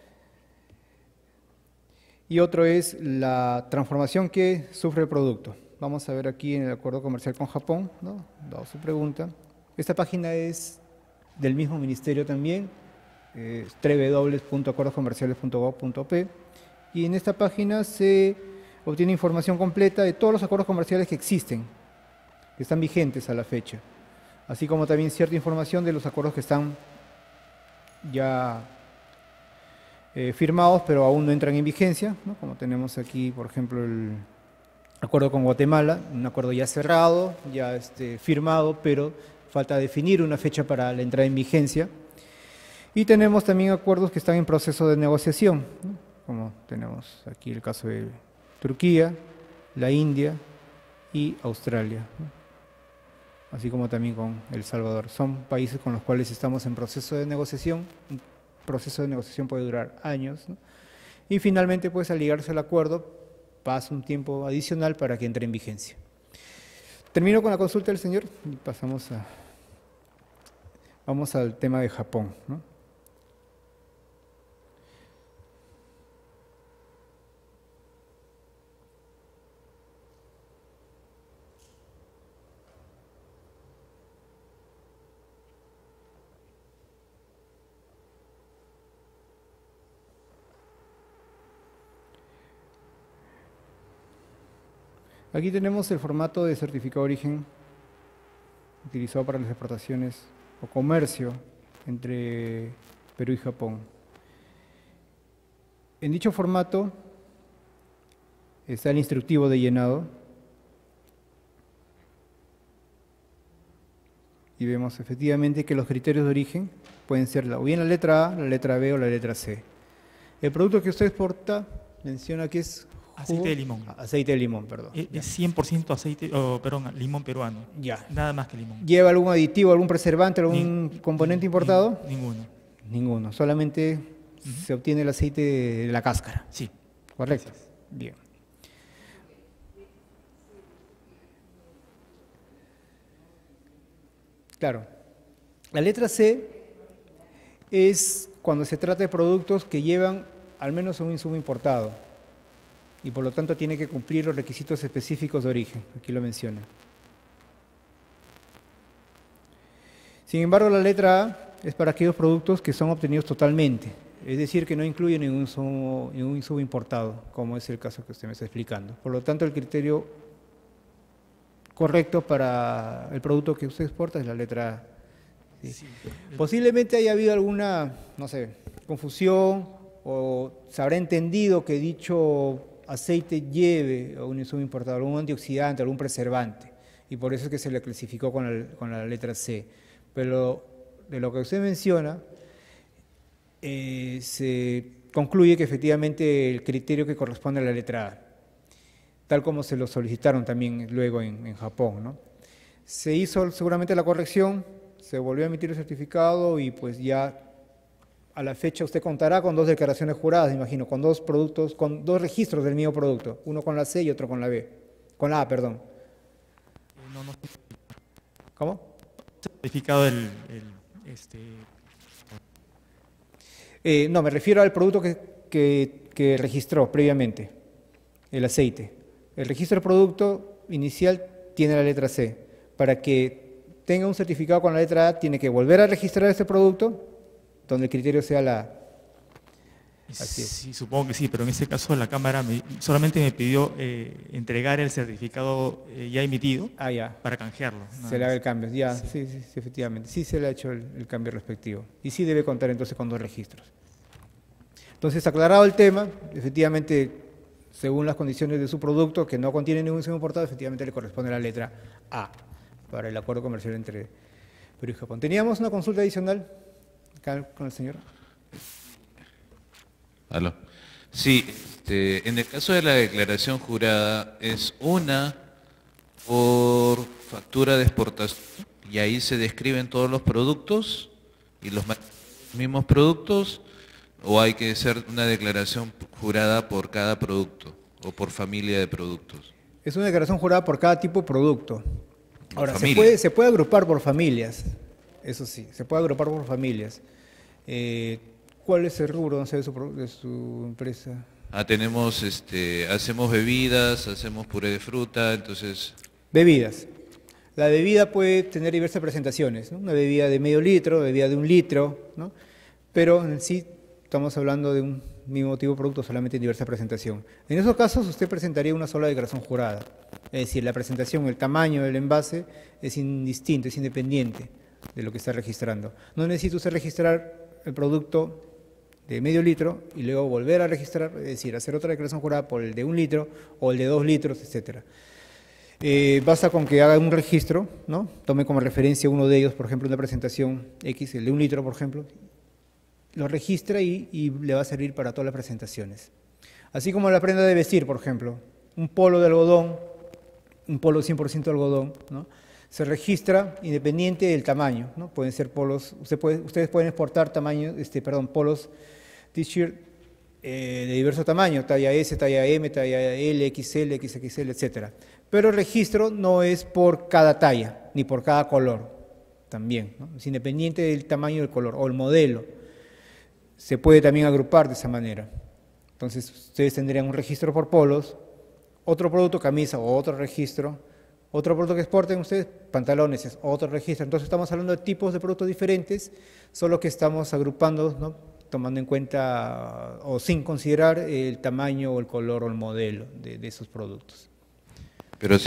Y otro es la transformación que sufre el producto. Vamos a ver aquí en el acuerdo comercial con Japón, ¿no?, dado su pregunta. Esta página es del mismo ministerio también, www.acuerdoscomerciales.gov.p, y en esta página se obtiene información completa de todos los acuerdos comerciales que existen, que están vigentes a la fecha, así como también cierta información de los acuerdos que están ya firmados pero aún no entran en vigencia, ¿no?, como tenemos aquí, por ejemplo, el Acuerdo con Guatemala, un acuerdo ya cerrado, ya firmado, pero falta definir una fecha para la entrada en vigencia. Y tenemos también acuerdos que están en proceso de negociación, ¿no? Como tenemos aquí el caso de Turquía, la India y Australia, ¿no? Así como también con El Salvador. Son países con los cuales estamos en proceso de negociación. Un proceso de negociación puede durar años, ¿no? Y finalmente, pues, al llegarse al acuerdo, pasa un tiempo adicional para que entre en vigencia. Termino con la consulta del señor y vamos al tema de Japón, ¿no? Aquí tenemos el formato de certificado de origen utilizado para las exportaciones o comercio entre Perú y Japón. En dicho formato está el instructivo de llenado y vemos efectivamente que los criterios de origen pueden ser o bien la letra A, la letra B o la letra C. El producto que usted exporta menciona que es Aceite de limón. Aceite de limón, perdón. Es 100% aceite, limón peruano. Ya. Nada más que limón. ¿Lleva algún aditivo, algún preservante, algún componente importado? Ninguno. Ninguno. Solamente se obtiene el aceite de la cáscara. Sí. ¿Correcto? Bien. Claro. La letra C es cuando se trata de productos que llevan al menos un insumo importado y por lo tanto tiene que cumplir los requisitos específicos de origen. Aquí lo menciona. Sin embargo, la letra A es para aquellos productos que son obtenidos totalmente, es decir, que no incluyen ningún insumo importado, como es el caso que usted me está explicando. Por lo tanto, el criterio correcto para el producto que usted exporta es la letra A. ¿Sí? Sí. Posiblemente haya habido alguna, no sé, confusión o se habrá entendido que dicho aceite lleve un insumo importado, algún antioxidante, algún preservante, y por eso es que se le clasificó con la letra C. Pero de lo que usted menciona, se concluye que efectivamente el criterio que corresponde a la letra A, tal como se lo solicitaron también luego en Japón, ¿no? Se hizo seguramente la corrección, se volvió a emitir el certificado y pues ya a la fecha usted contará con 2 declaraciones juradas, imagino, con 2 productos, con 2 registros del mismo producto, uno con la C y otro con la B, con la A, perdón. ¿Cómo? Certificado no, me refiero al producto que registró previamente, el aceite. El registro del producto inicial tiene la letra C. Para que tenga un certificado con la letra A, tiene que volver a registrar este producto, donde el criterio sea la A. Así es. Sí, supongo que sí, pero en este caso la Cámara solamente me pidió entregar el certificado ya emitido para canjearlo. Se le haga el cambio, ya, sí, efectivamente. Sí se le ha hecho el cambio respectivo. Y sí debe contar entonces con 2 registros. Entonces, aclarado el tema, efectivamente, según las condiciones de su producto, que no contiene ningún insumo importado, efectivamente le corresponde la letra A para el acuerdo comercial entre Perú y Japón. Teníamos una consulta adicional acá con el señor. ¿Aló? Sí, en el caso de la declaración jurada, es una por factura de exportación y ahí se describen todos los productos y los mismos productos, o hay que hacer una declaración jurada por cada producto o por familia de productos. Es una declaración jurada por cada tipo de producto. Ahora, se puede agrupar por familias, eso sí, se puede agrupar por familias. ¿Cuál es el rubro, no sé, de su empresa? Tenemos, hacemos bebidas, hacemos puré de fruta, entonces... Bebidas. La bebida puede tener diversas presentaciones, ¿no? Una bebida de medio litro, bebida de 1 litro, ¿no? Pero en sí estamos hablando de un mismo tipo de producto, solamente en diversa presentación. En esos casos usted presentaría una sola declaración jurada, es decir, la presentación, el tamaño del envase es indistinto, es independiente de lo que está registrando. No necesita usted registrar el producto de medio litro y luego volver a registrar, es decir, hacer otra declaración jurada por el de 1 litro o el de 2 litros, etcétera. Basta con que haga un registro, ¿no? Tome como referencia uno de ellos, por ejemplo, una presentación X, el de 1 litro, por ejemplo, lo registra y le va a servir para todas las presentaciones. Así como la prenda de vestir, por ejemplo, un polo de algodón, un polo 100% de algodón, ¿no? Se registra independiente del tamaño, ¿no? Pueden ser polos, ustedes pueden exportar polos t-shirt de diverso tamaño, talla S, talla M, talla L, XL, XXL, etcétera. Pero el registro no es por cada talla, ni por cada color, también, ¿no? Es independiente del tamaño del color o el modelo. Se puede también agrupar de esa manera. Entonces, ustedes tendrían un registro por polos, otro producto, camisa, o otro registro, otro producto que exporten ustedes, pantalones, es otro registro. Entonces, estamos hablando de tipos de productos diferentes, solo que estamos agrupando, ¿no? Tomando en cuenta o sin considerar el tamaño o el color o el modelo de esos productos. Pero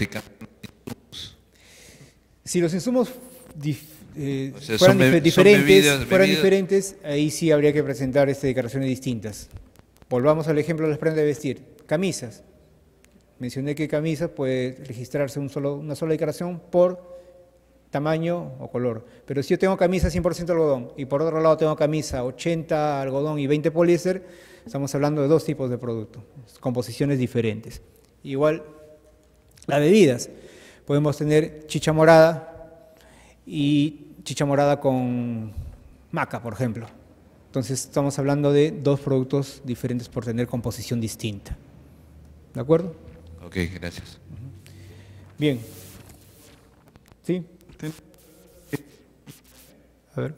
si los insumos o sea, fueran bebidas. diferentes, ahí sí habría que presentar declaraciones distintas. Volvamos al ejemplo de las prendas de vestir. Camisas. Mencioné que camisa puede registrarse una sola declaración por tamaño o color. Pero si yo tengo camisa 100% algodón y por otro lado tengo camisa 80 algodón y 20 poliéster, estamos hablando de dos tipos de productos, composiciones diferentes. Igual, las bebidas. Podemos tener chicha morada y chicha morada con maca, por ejemplo. Entonces estamos hablando de dos productos diferentes por tener composición distinta. ¿De acuerdo? Ok, gracias. Bien. ¿Sí? A ver.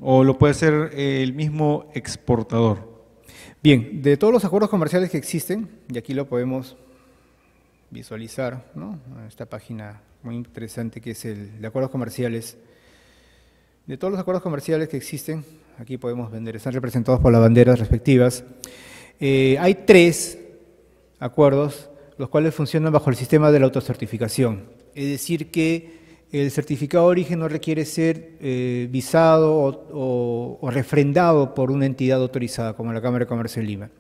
¿O lo puede hacer el mismo exportador? Bien, de todos los acuerdos comerciales que existen, y aquí lo podemos visualizar, ¿no? Esta página muy interesante que es el de acuerdos comerciales. De todos los acuerdos comerciales que existen, aquí podemos ver, están representados por las banderas respectivas. Hay 3 acuerdos, los cuales funcionan bajo el sistema de la autocertificación. Es decir, que el certificado de origen no requiere ser visado o refrendado por una entidad autorizada, como la Cámara de Comercio de Lima.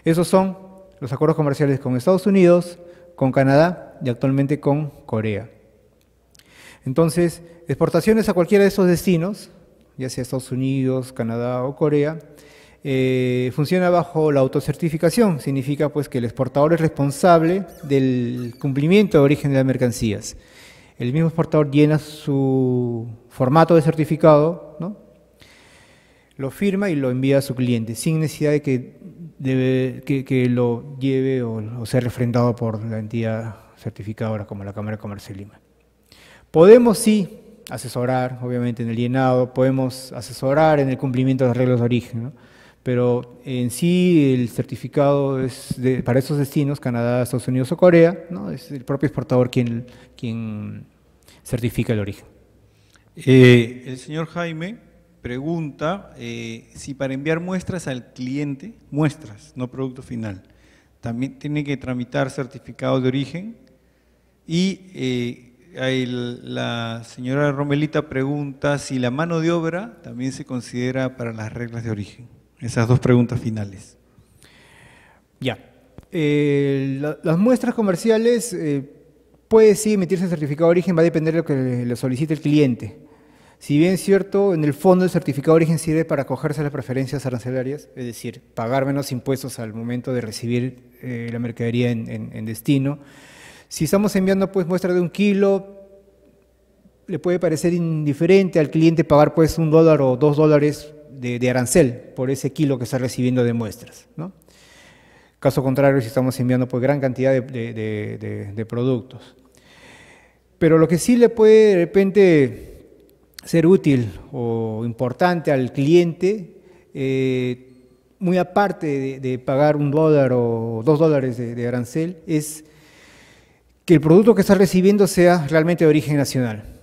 Esos son los acuerdos comerciales con Estados Unidos, con Canadá y actualmente con Corea. Entonces, exportaciones a cualquiera de esos destinos, ya sea Estados Unidos, Canadá o Corea, funciona bajo la autocertificación. Significa pues que el exportador es responsable del cumplimiento de origen de las mercancías. El mismo exportador llena su formato de certificado, ¿no? Lo firma y lo envía a su cliente, sin necesidad de que lo lleve o sea refrendado por la entidad certificadora como la Cámara de Comercio de Lima. Podemos sí asesorar, obviamente, en el llenado, podemos asesorar en el cumplimiento de las reglas de origen, ¿no? Pero en sí el certificado es para esos destinos, Canadá, Estados Unidos o Corea, ¿no? Es el propio exportador quien certifica el origen. El señor Jaime pregunta si para enviar muestras al cliente, muestras, no producto final, también tiene que tramitar certificado de origen. Y la señora Romelita pregunta si la mano de obra también se considera para las reglas de origen. Esas 2 preguntas finales. Ya. Las muestras comerciales puede sí emitirse el certificado de origen, va a depender de lo que le solicite el cliente. Si bien es cierto, en el fondo el certificado de origen sirve para acogerse a las preferencias arancelarias, es decir, pagar menos impuestos al momento de recibir la mercadería en destino. Si estamos enviando pues muestras de 1 kilo, le puede parecer indiferente al cliente pagar pues $1 o $2 de arancel por ese kilo que está recibiendo de muestras, ¿no? Caso contrario, si estamos enviando pues gran cantidad de productos. Pero lo que sí le puede de repente ser útil o importante al cliente, muy aparte de pagar $1 o $2 de arancel, es que el producto que está recibiendo sea realmente de origen nacional.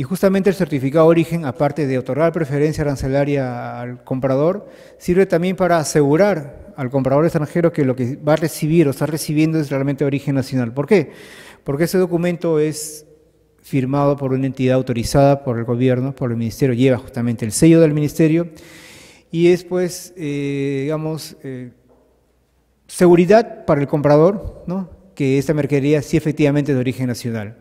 Y justamente el certificado de origen, aparte de otorgar preferencia arancelaria al comprador, sirve también para asegurar al comprador extranjero que lo que va a recibir o está recibiendo es realmente de origen nacional. ¿Por qué? Porque ese documento es firmado por una entidad autorizada por el gobierno, por el ministerio, lleva justamente el sello del ministerio y es pues, digamos, seguridad para el comprador, ¿no? Que esta mercadería sí efectivamente es de origen nacional.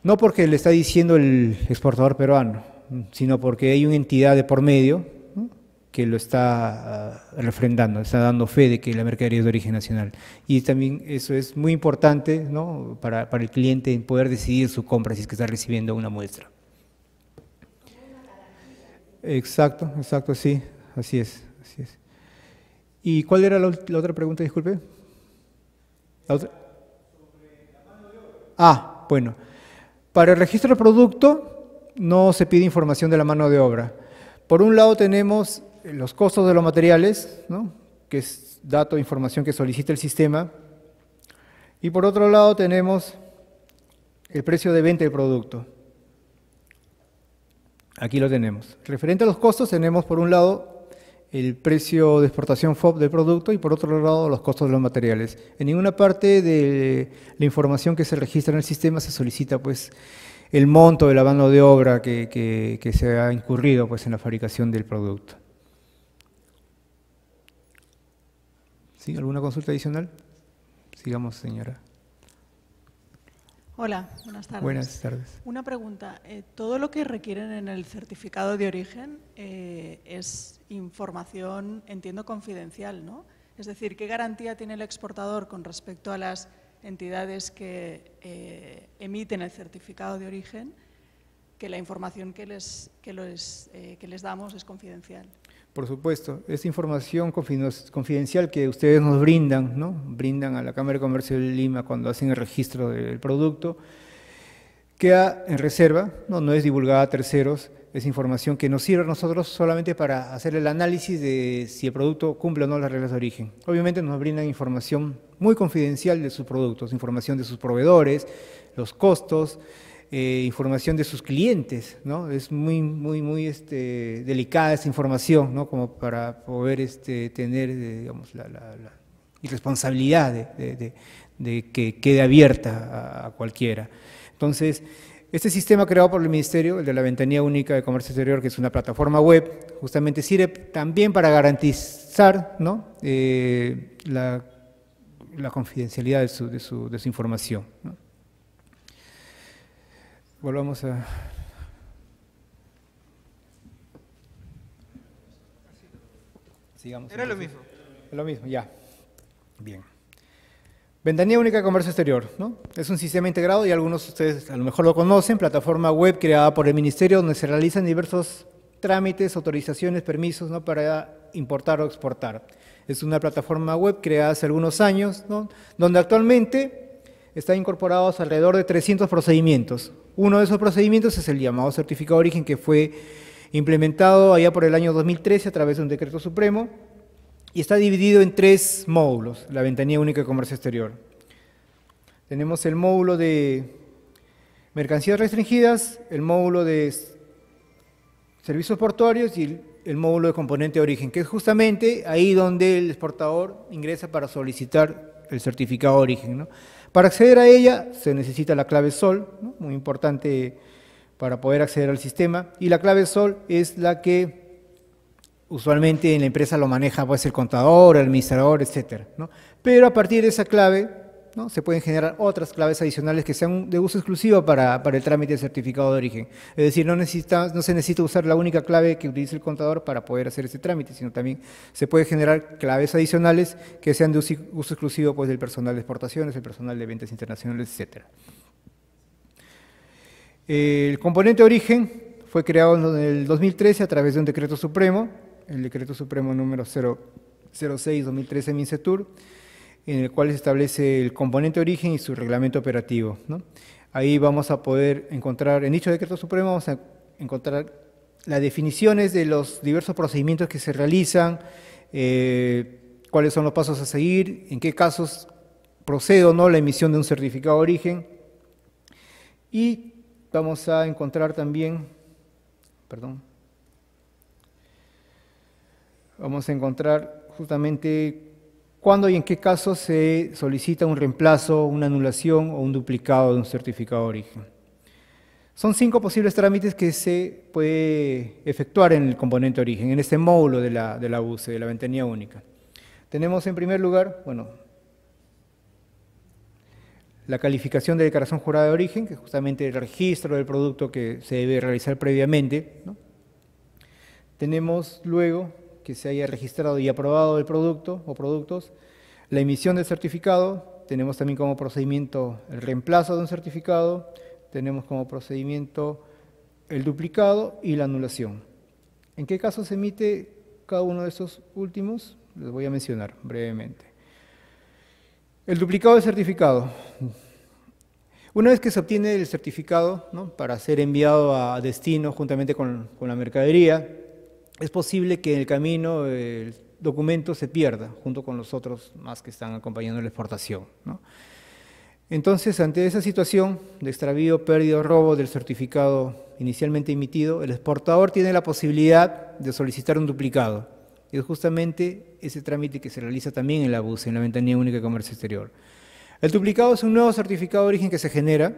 No porque le está diciendo el exportador peruano, sino porque hay una entidad de por medio, ¿no? Que lo está refrendando, está dando fe de que la mercadería es de origen nacional. Y también eso es muy importante, ¿no? Para el cliente en poder decidir su compra si es que está recibiendo una muestra. Exacto, exacto, sí, así es, así es. ¿Y cuál era la otra pregunta, disculpe? ¿La otra? Ah, bueno. Para el registro de producto no se pide información de la mano de obra. Por un lado tenemos los costos de los materiales, ¿no? Que es dato, información que solicita el sistema. Y por otro lado tenemos el precio de venta del producto. Aquí lo tenemos. Referente a los costos tenemos por un lado el precio de exportación FOB del producto y por otro lado los costos de los materiales. En ninguna parte de la información que se registra en el sistema se solicita pues el monto de la mano de obra que se ha incurrido pues en la fabricación del producto. ¿Sí? ¿Alguna consulta adicional? Sigamos, señora. Hola, buenas tardes. Buenas tardes. Una pregunta. ¿Todo lo que requieren en el certificado de origen es información, entiendo, confidencial, ¿no? Es decir, ¿qué garantía tiene el exportador con respecto a las entidades que emiten el certificado de origen que la información que les damos es confidencial? Por supuesto, esta información confidencial que ustedes nos brindan, ¿no? Brindan a la Cámara de Comercio de Lima cuando hacen el registro del producto, queda en reserva, no es divulgada a terceros, es información que nos sirve a nosotros solamente para hacer el análisis de si el producto cumple o no las reglas de origen. Obviamente nos brindan información muy confidencial de sus productos, información de sus proveedores, los costos, información de sus clientes, ¿no? Es muy delicada esa información, ¿no? Como para poder tener, digamos, la irresponsabilidad de que quede abierta a cualquiera. Entonces, este sistema creado por el Ministerio, el de la Ventanilla Única de Comercio Exterior, que es una plataforma web, justamente sirve también para garantizar, ¿no? la confidencialidad de su información, ¿no? Volvamos a... Sigamos. Era lo mismo. Lo mismo, ya. Bien. Ventanilla Única de Comercio Exterior, ¿no? Es un sistema integrado y algunos de ustedes a lo mejor lo conocen, plataforma web creada por el Ministerio donde se realizan diversos trámites, autorizaciones, permisos, ¿no? Para importar o exportar. Es una plataforma web creada hace algunos años, ¿no? Donde actualmente están incorporados alrededor de 300 procedimientos. Uno de esos procedimientos es el llamado certificado de origen que fue implementado allá por el año 2013 a través de un decreto supremo y está dividido en 3 módulos, la Ventanilla Única de Comercio Exterior. Tenemos el módulo de mercancías restringidas, el módulo de servicios portuarios y el módulo de componente de origen, que es justamente ahí donde el exportador ingresa para solicitar el certificado de origen, ¿no? Para acceder a ella se necesita la clave SOL, ¿no? Muy importante para poder acceder al sistema, y la clave SOL es la que usualmente en la empresa lo maneja pues, el contador, el administrador, etcétera, ¿no? Pero a partir de esa clave, ¿no? Se pueden generar otras claves adicionales que sean de uso exclusivo para el trámite de certificado de origen. Es decir, no se necesita usar la única clave que utilice el contador para poder hacer ese trámite, sino también se puede generar claves adicionales que sean de uso exclusivo pues, del personal de exportaciones, el personal de ventas internacionales, etcétera. El componente de origen fue creado en el 2013 a través de un decreto supremo, el decreto supremo número 006-2013 MINCETUR, en el cual se establece el componente de origen y su reglamento operativo, ¿no? Ahí vamos a poder encontrar, en dicho decreto supremo vamos a encontrar las definiciones de los diversos procedimientos que se realizan, cuáles son los pasos a seguir, en qué casos procede o no la emisión de un certificado de origen y vamos a encontrar también, vamos a encontrar justamente cuándo y en qué casos se solicita un reemplazo, una anulación o un duplicado de un certificado de origen. Son 5 posibles trámites que se puede efectuar en el componente origen, en este módulo de la UCE, de la ventanilla única. Tenemos en primer lugar, la calificación de declaración jurada de origen, que es justamente el registro del producto que se debe realizar previamente, ¿no? Tenemos luego que se haya registrado y aprobado el producto o productos, la emisión del certificado, tenemos también como procedimiento el reemplazo de un certificado, tenemos como procedimiento el duplicado y la anulación. ¿En qué caso se emite cada uno de estos últimos? Les voy a mencionar brevemente. El duplicado del certificado. Una vez que se obtiene el certificado, ¿no?, para ser enviado a destino juntamente con la mercadería, es posible que en el camino el documento se pierda junto con los otros más que están acompañando la exportación, ¿no? Entonces, ante esa situación de extravío, pérdida o robo del certificado inicialmente emitido, el exportador tiene la posibilidad de solicitar un duplicado. Y es justamente ese trámite que se realiza también en la BUCE, en la Ventanilla Única de Comercio Exterior. El duplicado es un nuevo certificado de origen que se genera.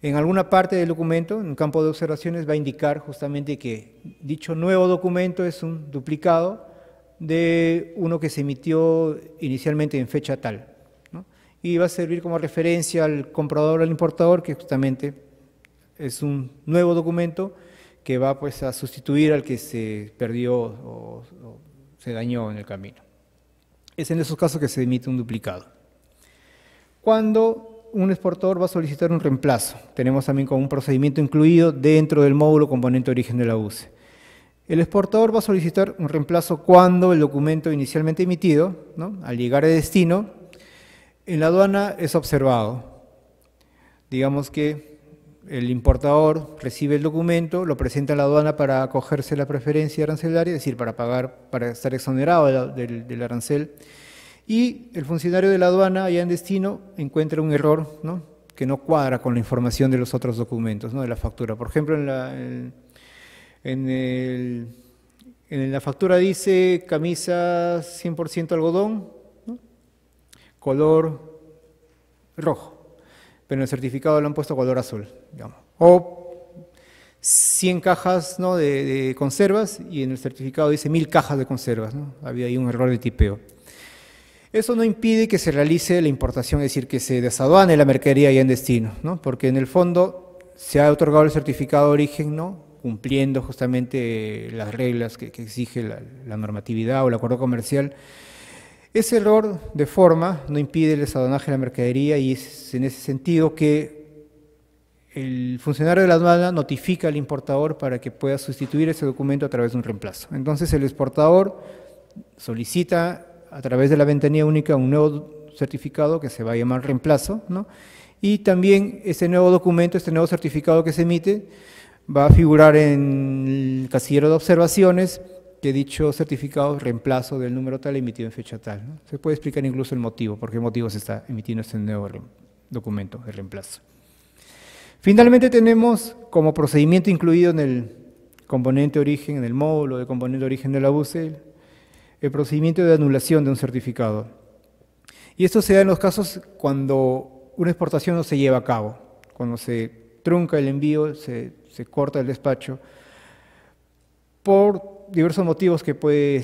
En alguna parte del documento, en un campo de observaciones, va a indicar justamente que dicho nuevo documento es un duplicado de uno que se emitió inicialmente en fecha tal, ¿no? Y va a servir como referencia al comprador o al importador, que justamente es un nuevo documento que va pues a sustituir al que se perdió o se dañó en el camino. Es en esos casos que se emite un duplicado. Cuando un exportador va a solicitar un reemplazo, tenemos también como un procedimiento incluido dentro del módulo componente origen de la UCE. El exportador va a solicitar un reemplazo cuando el documento inicialmente emitido, ¿no?, al llegar a destino, en la aduana es observado. Digamos que el importador recibe el documento, lo presenta a la aduana para acogerse la preferencia arancelaria, es decir, para pagar, para estar exonerado del arancel, y el funcionario de la aduana allá en destino encuentra un error, ¿no?, que no cuadra con la información de los otros documentos, ¿no?, de la factura. Por ejemplo, en la factura dice camisa 100% algodón, ¿no?, color rojo, pero en el certificado lo han puesto color azul, digamos. O 100 cajas, ¿no?, de conservas y en el certificado dice 1000 cajas de conservas, ¿no? Había ahí un error de tipeo. Eso no impide que se realice la importación, es decir, que se desaduane la mercadería ya en destino, ¿no?, porque en el fondo se ha otorgado el certificado de origen, ¿no?, cumpliendo justamente las reglas que exige la normatividad o el acuerdo comercial. Ese error de forma no impide el desaduanaje de la mercadería y es en ese sentido que el funcionario de la aduana notifica al importador para que pueda sustituir ese documento a través de un reemplazo. Entonces el exportador solicita a través de la ventanilla única un nuevo certificado que se va a llamar reemplazo, ¿no?, y también ese nuevo documento, este nuevo certificado que se emite, va a figurar en el casillero de observaciones que dicho certificado reemplazo del número tal emitido en fecha tal, ¿no? Se puede explicar incluso el motivo, por qué motivo se está emitiendo este nuevo documento de reemplazo. Finalmente tenemos como procedimiento incluido en el componente origen, en el módulo de componente origen de la UCE, el procedimiento de anulación de un certificado. Y esto se da en los casos cuando una exportación no se lleva a cabo, cuando se trunca el envío, se corta el despacho, por diversos motivos que puede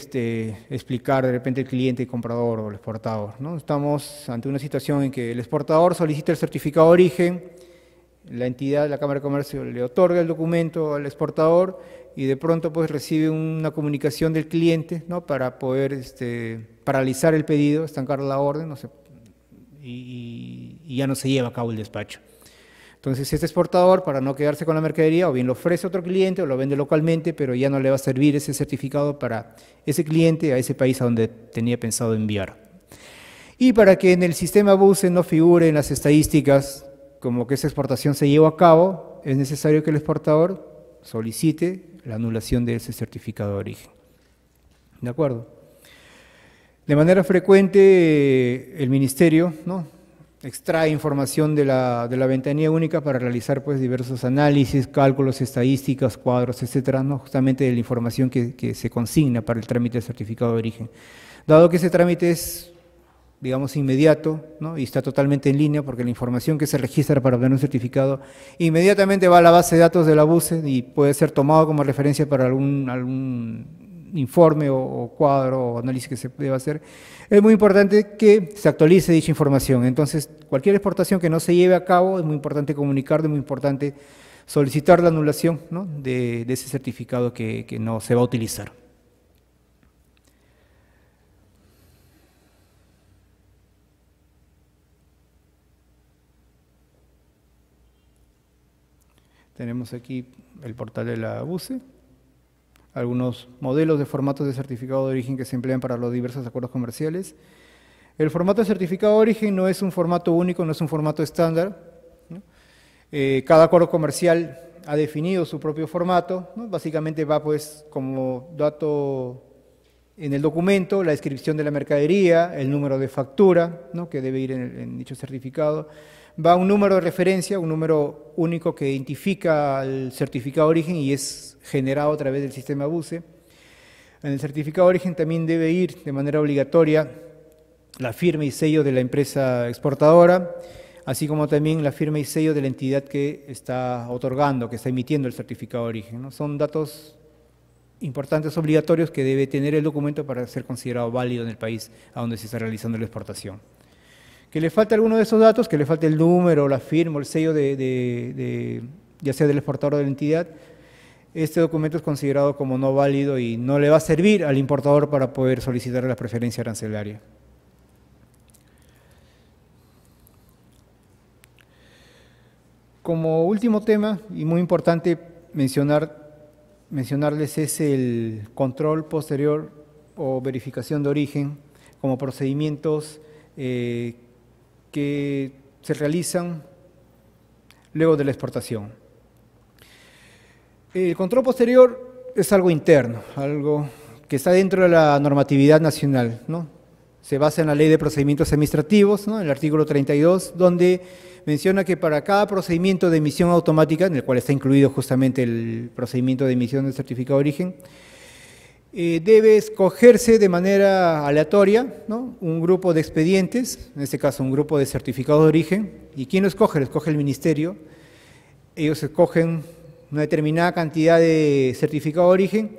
explicar de repente el cliente, el comprador o el exportador, ¿no? Estamos ante una situación en que el exportador solicita el certificado de origen, la entidad, la Cámara de Comercio, le otorga el documento al exportador y de pronto pues recibe una comunicación del cliente, ¿no?, para poder paralizar el pedido, estancar la orden, no sé, y ya no se lleva a cabo el despacho. Entonces, este exportador, para no quedarse con la mercadería, o bien lo ofrece a otro cliente o lo vende localmente, pero ya no le va a servir ese certificado para ese cliente, a ese país a donde tenía pensado enviar. Y para que en el sistema BUCE no figure en las estadísticas como que esa exportación se llevó a cabo, es necesario que el exportador solicite la anulación de ese certificado de origen. ¿De acuerdo? De manera frecuente, el Ministerio, ¿no?, extrae información de la ventanilla única para realizar pues diversos análisis, cálculos, estadísticas, cuadros, etcétera, ¿no? Justamente de la información que se consigna para el trámite del certificado de origen. Dado que ese trámite es, digamos, inmediato, ¿no? Y está totalmente en línea, porque la información que se registra para obtener un certificado inmediatamente va a la base de datos de la BUCE y puede ser tomado como referencia para algún informe o cuadro o análisis que se deba hacer. Es muy importante que se actualice dicha información. Entonces, cualquier exportación que no se lleve a cabo, es muy importante comunicar, es muy importante solicitar la anulación, ¿no? de ese certificado que no se va a utilizar. Tenemos aquí el portal de la BUCE, algunos modelos de formatos de certificado de origen que se emplean para los diversos acuerdos comerciales. El formato de certificado de origen no es un formato único, no es un formato estándar, ¿no? Cada acuerdo comercial ha definido su propio formato, ¿no? Básicamente va pues como dato en el documento, la descripción de la mercadería, el número de factura, ¿no? Que debe ir en dicho certificado. Va un número de referencia, un número único que identifica el certificado de origen y es generado a través del sistema BUCE. En el certificado de origen también debe ir de manera obligatoria la firma y sello de la empresa exportadora, así como también la firma y sello de la entidad que está otorgando, que está emitiendo el certificado de origen, ¿no? Son datos importantes, obligatorios, que debe tener el documento para ser considerado válido en el país a donde se está realizando la exportación. Que le falte alguno de esos datos, que le falte el número, la firma, el sello ya sea del exportador o de la entidad, este documento es considerado como no válido y no le va a servir al importador para poder solicitar la preferencia arancelaria. Como último tema, y muy importante mencionarles, es el control posterior o verificación de origen como procedimientos que se realizan luego de la exportación. El control posterior es algo interno, algo que está dentro de la normatividad nacional, ¿no? Se basa en la Ley de Procedimientos Administrativos, ¿no? En el artículo 32, donde menciona que para cada procedimiento de emisión automática, en el cual está incluido justamente el procedimiento de emisión del certificado de origen, debe escogerse de manera aleatoria, ¿no? Un grupo de expedientes, en este caso un grupo de certificados de origen. ¿Y quién lo escoge? Lo escoge el ministerio. Ellos escogen una determinada cantidad de certificado de origen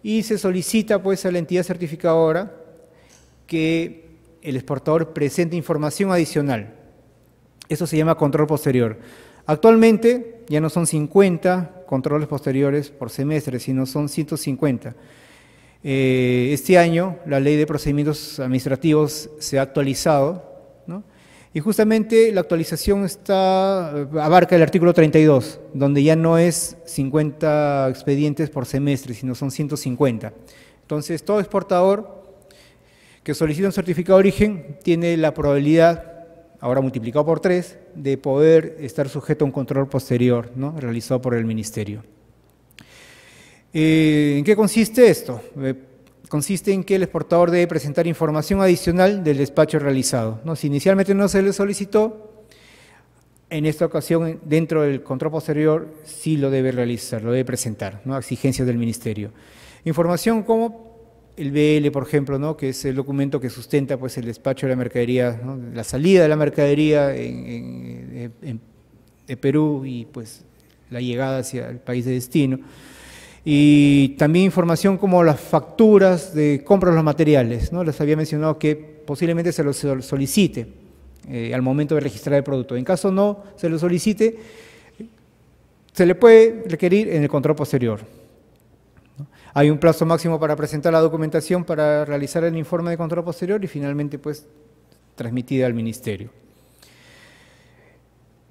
y se solicita pues a la entidad certificadora que el exportador presente información adicional. Eso se llama control posterior. Actualmente ya no son 50 controles posteriores por semestre, sino son 150. Este año la Ley de Procedimientos Administrativos se ha actualizado, ¿no? Y justamente la actualización abarca el artículo 32, donde ya no es 50 expedientes por semestre, sino son 150. Entonces, todo exportador que solicita un certificado de origen tiene la probabilidad, ahora multiplicado por 3, de poder estar sujeto a un control posterior, ¿no? Realizado por el Ministerio. ¿En qué consiste esto? Consiste en que el exportador debe presentar información adicional del despacho realizado, ¿no? Si inicialmente no se le solicitó, en esta ocasión, dentro del control posterior, sí lo debe realizar, lo debe presentar, ¿no? A exigencias del Ministerio. Información como el BL, por ejemplo, ¿no? Que es el documento que sustenta pues, el despacho de la mercadería, ¿no? La salida de la mercadería de Perú y pues, la llegada hacia el país de destino. Y también información como las facturas de compra de los materiales, ¿no? Les había mencionado que posiblemente se lo solicite al momento de registrar el producto. En caso no se lo solicite, se le puede requerir en el control posterior. Hay un plazo máximo para presentar la documentación para realizar el informe de control posterior y finalmente pues transmitida al Ministerio.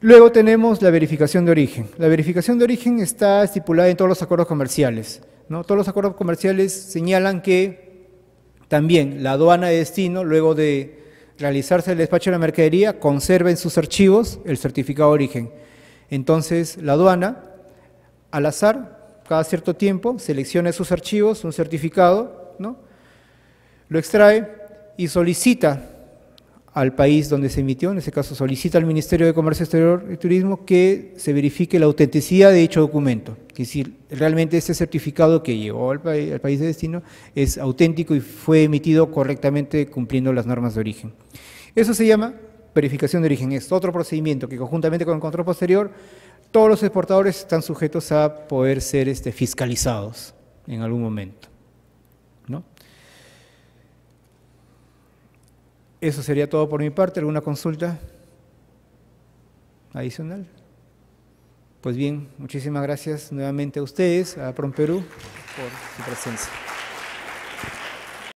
Luego tenemos la verificación de origen. La verificación de origen está estipulada en todos los acuerdos comerciales, ¿no? Todos los acuerdos comerciales señalan que también la aduana de destino, luego de realizarse el despacho de la mercadería, conserva en sus archivos el certificado de origen. Entonces, la aduana, al azar, cada cierto tiempo, selecciona sus archivos, un certificado, ¿no? Lo extrae y solicita al país donde se emitió, en este caso solicita al Ministerio de Comercio Exterior y Turismo que se verifique la autenticidad de dicho documento, es decir, realmente este certificado que llegó al país de destino es auténtico y fue emitido correctamente cumpliendo las normas de origen. Eso se llama verificación de origen, es otro procedimiento que conjuntamente con el control posterior, todos los exportadores están sujetos a poder ser fiscalizados en algún momento, ¿no? Eso sería todo por mi parte. ¿Alguna consulta adicional? Pues bien, muchísimas gracias nuevamente a ustedes, a PROMPERÚ, por su presencia.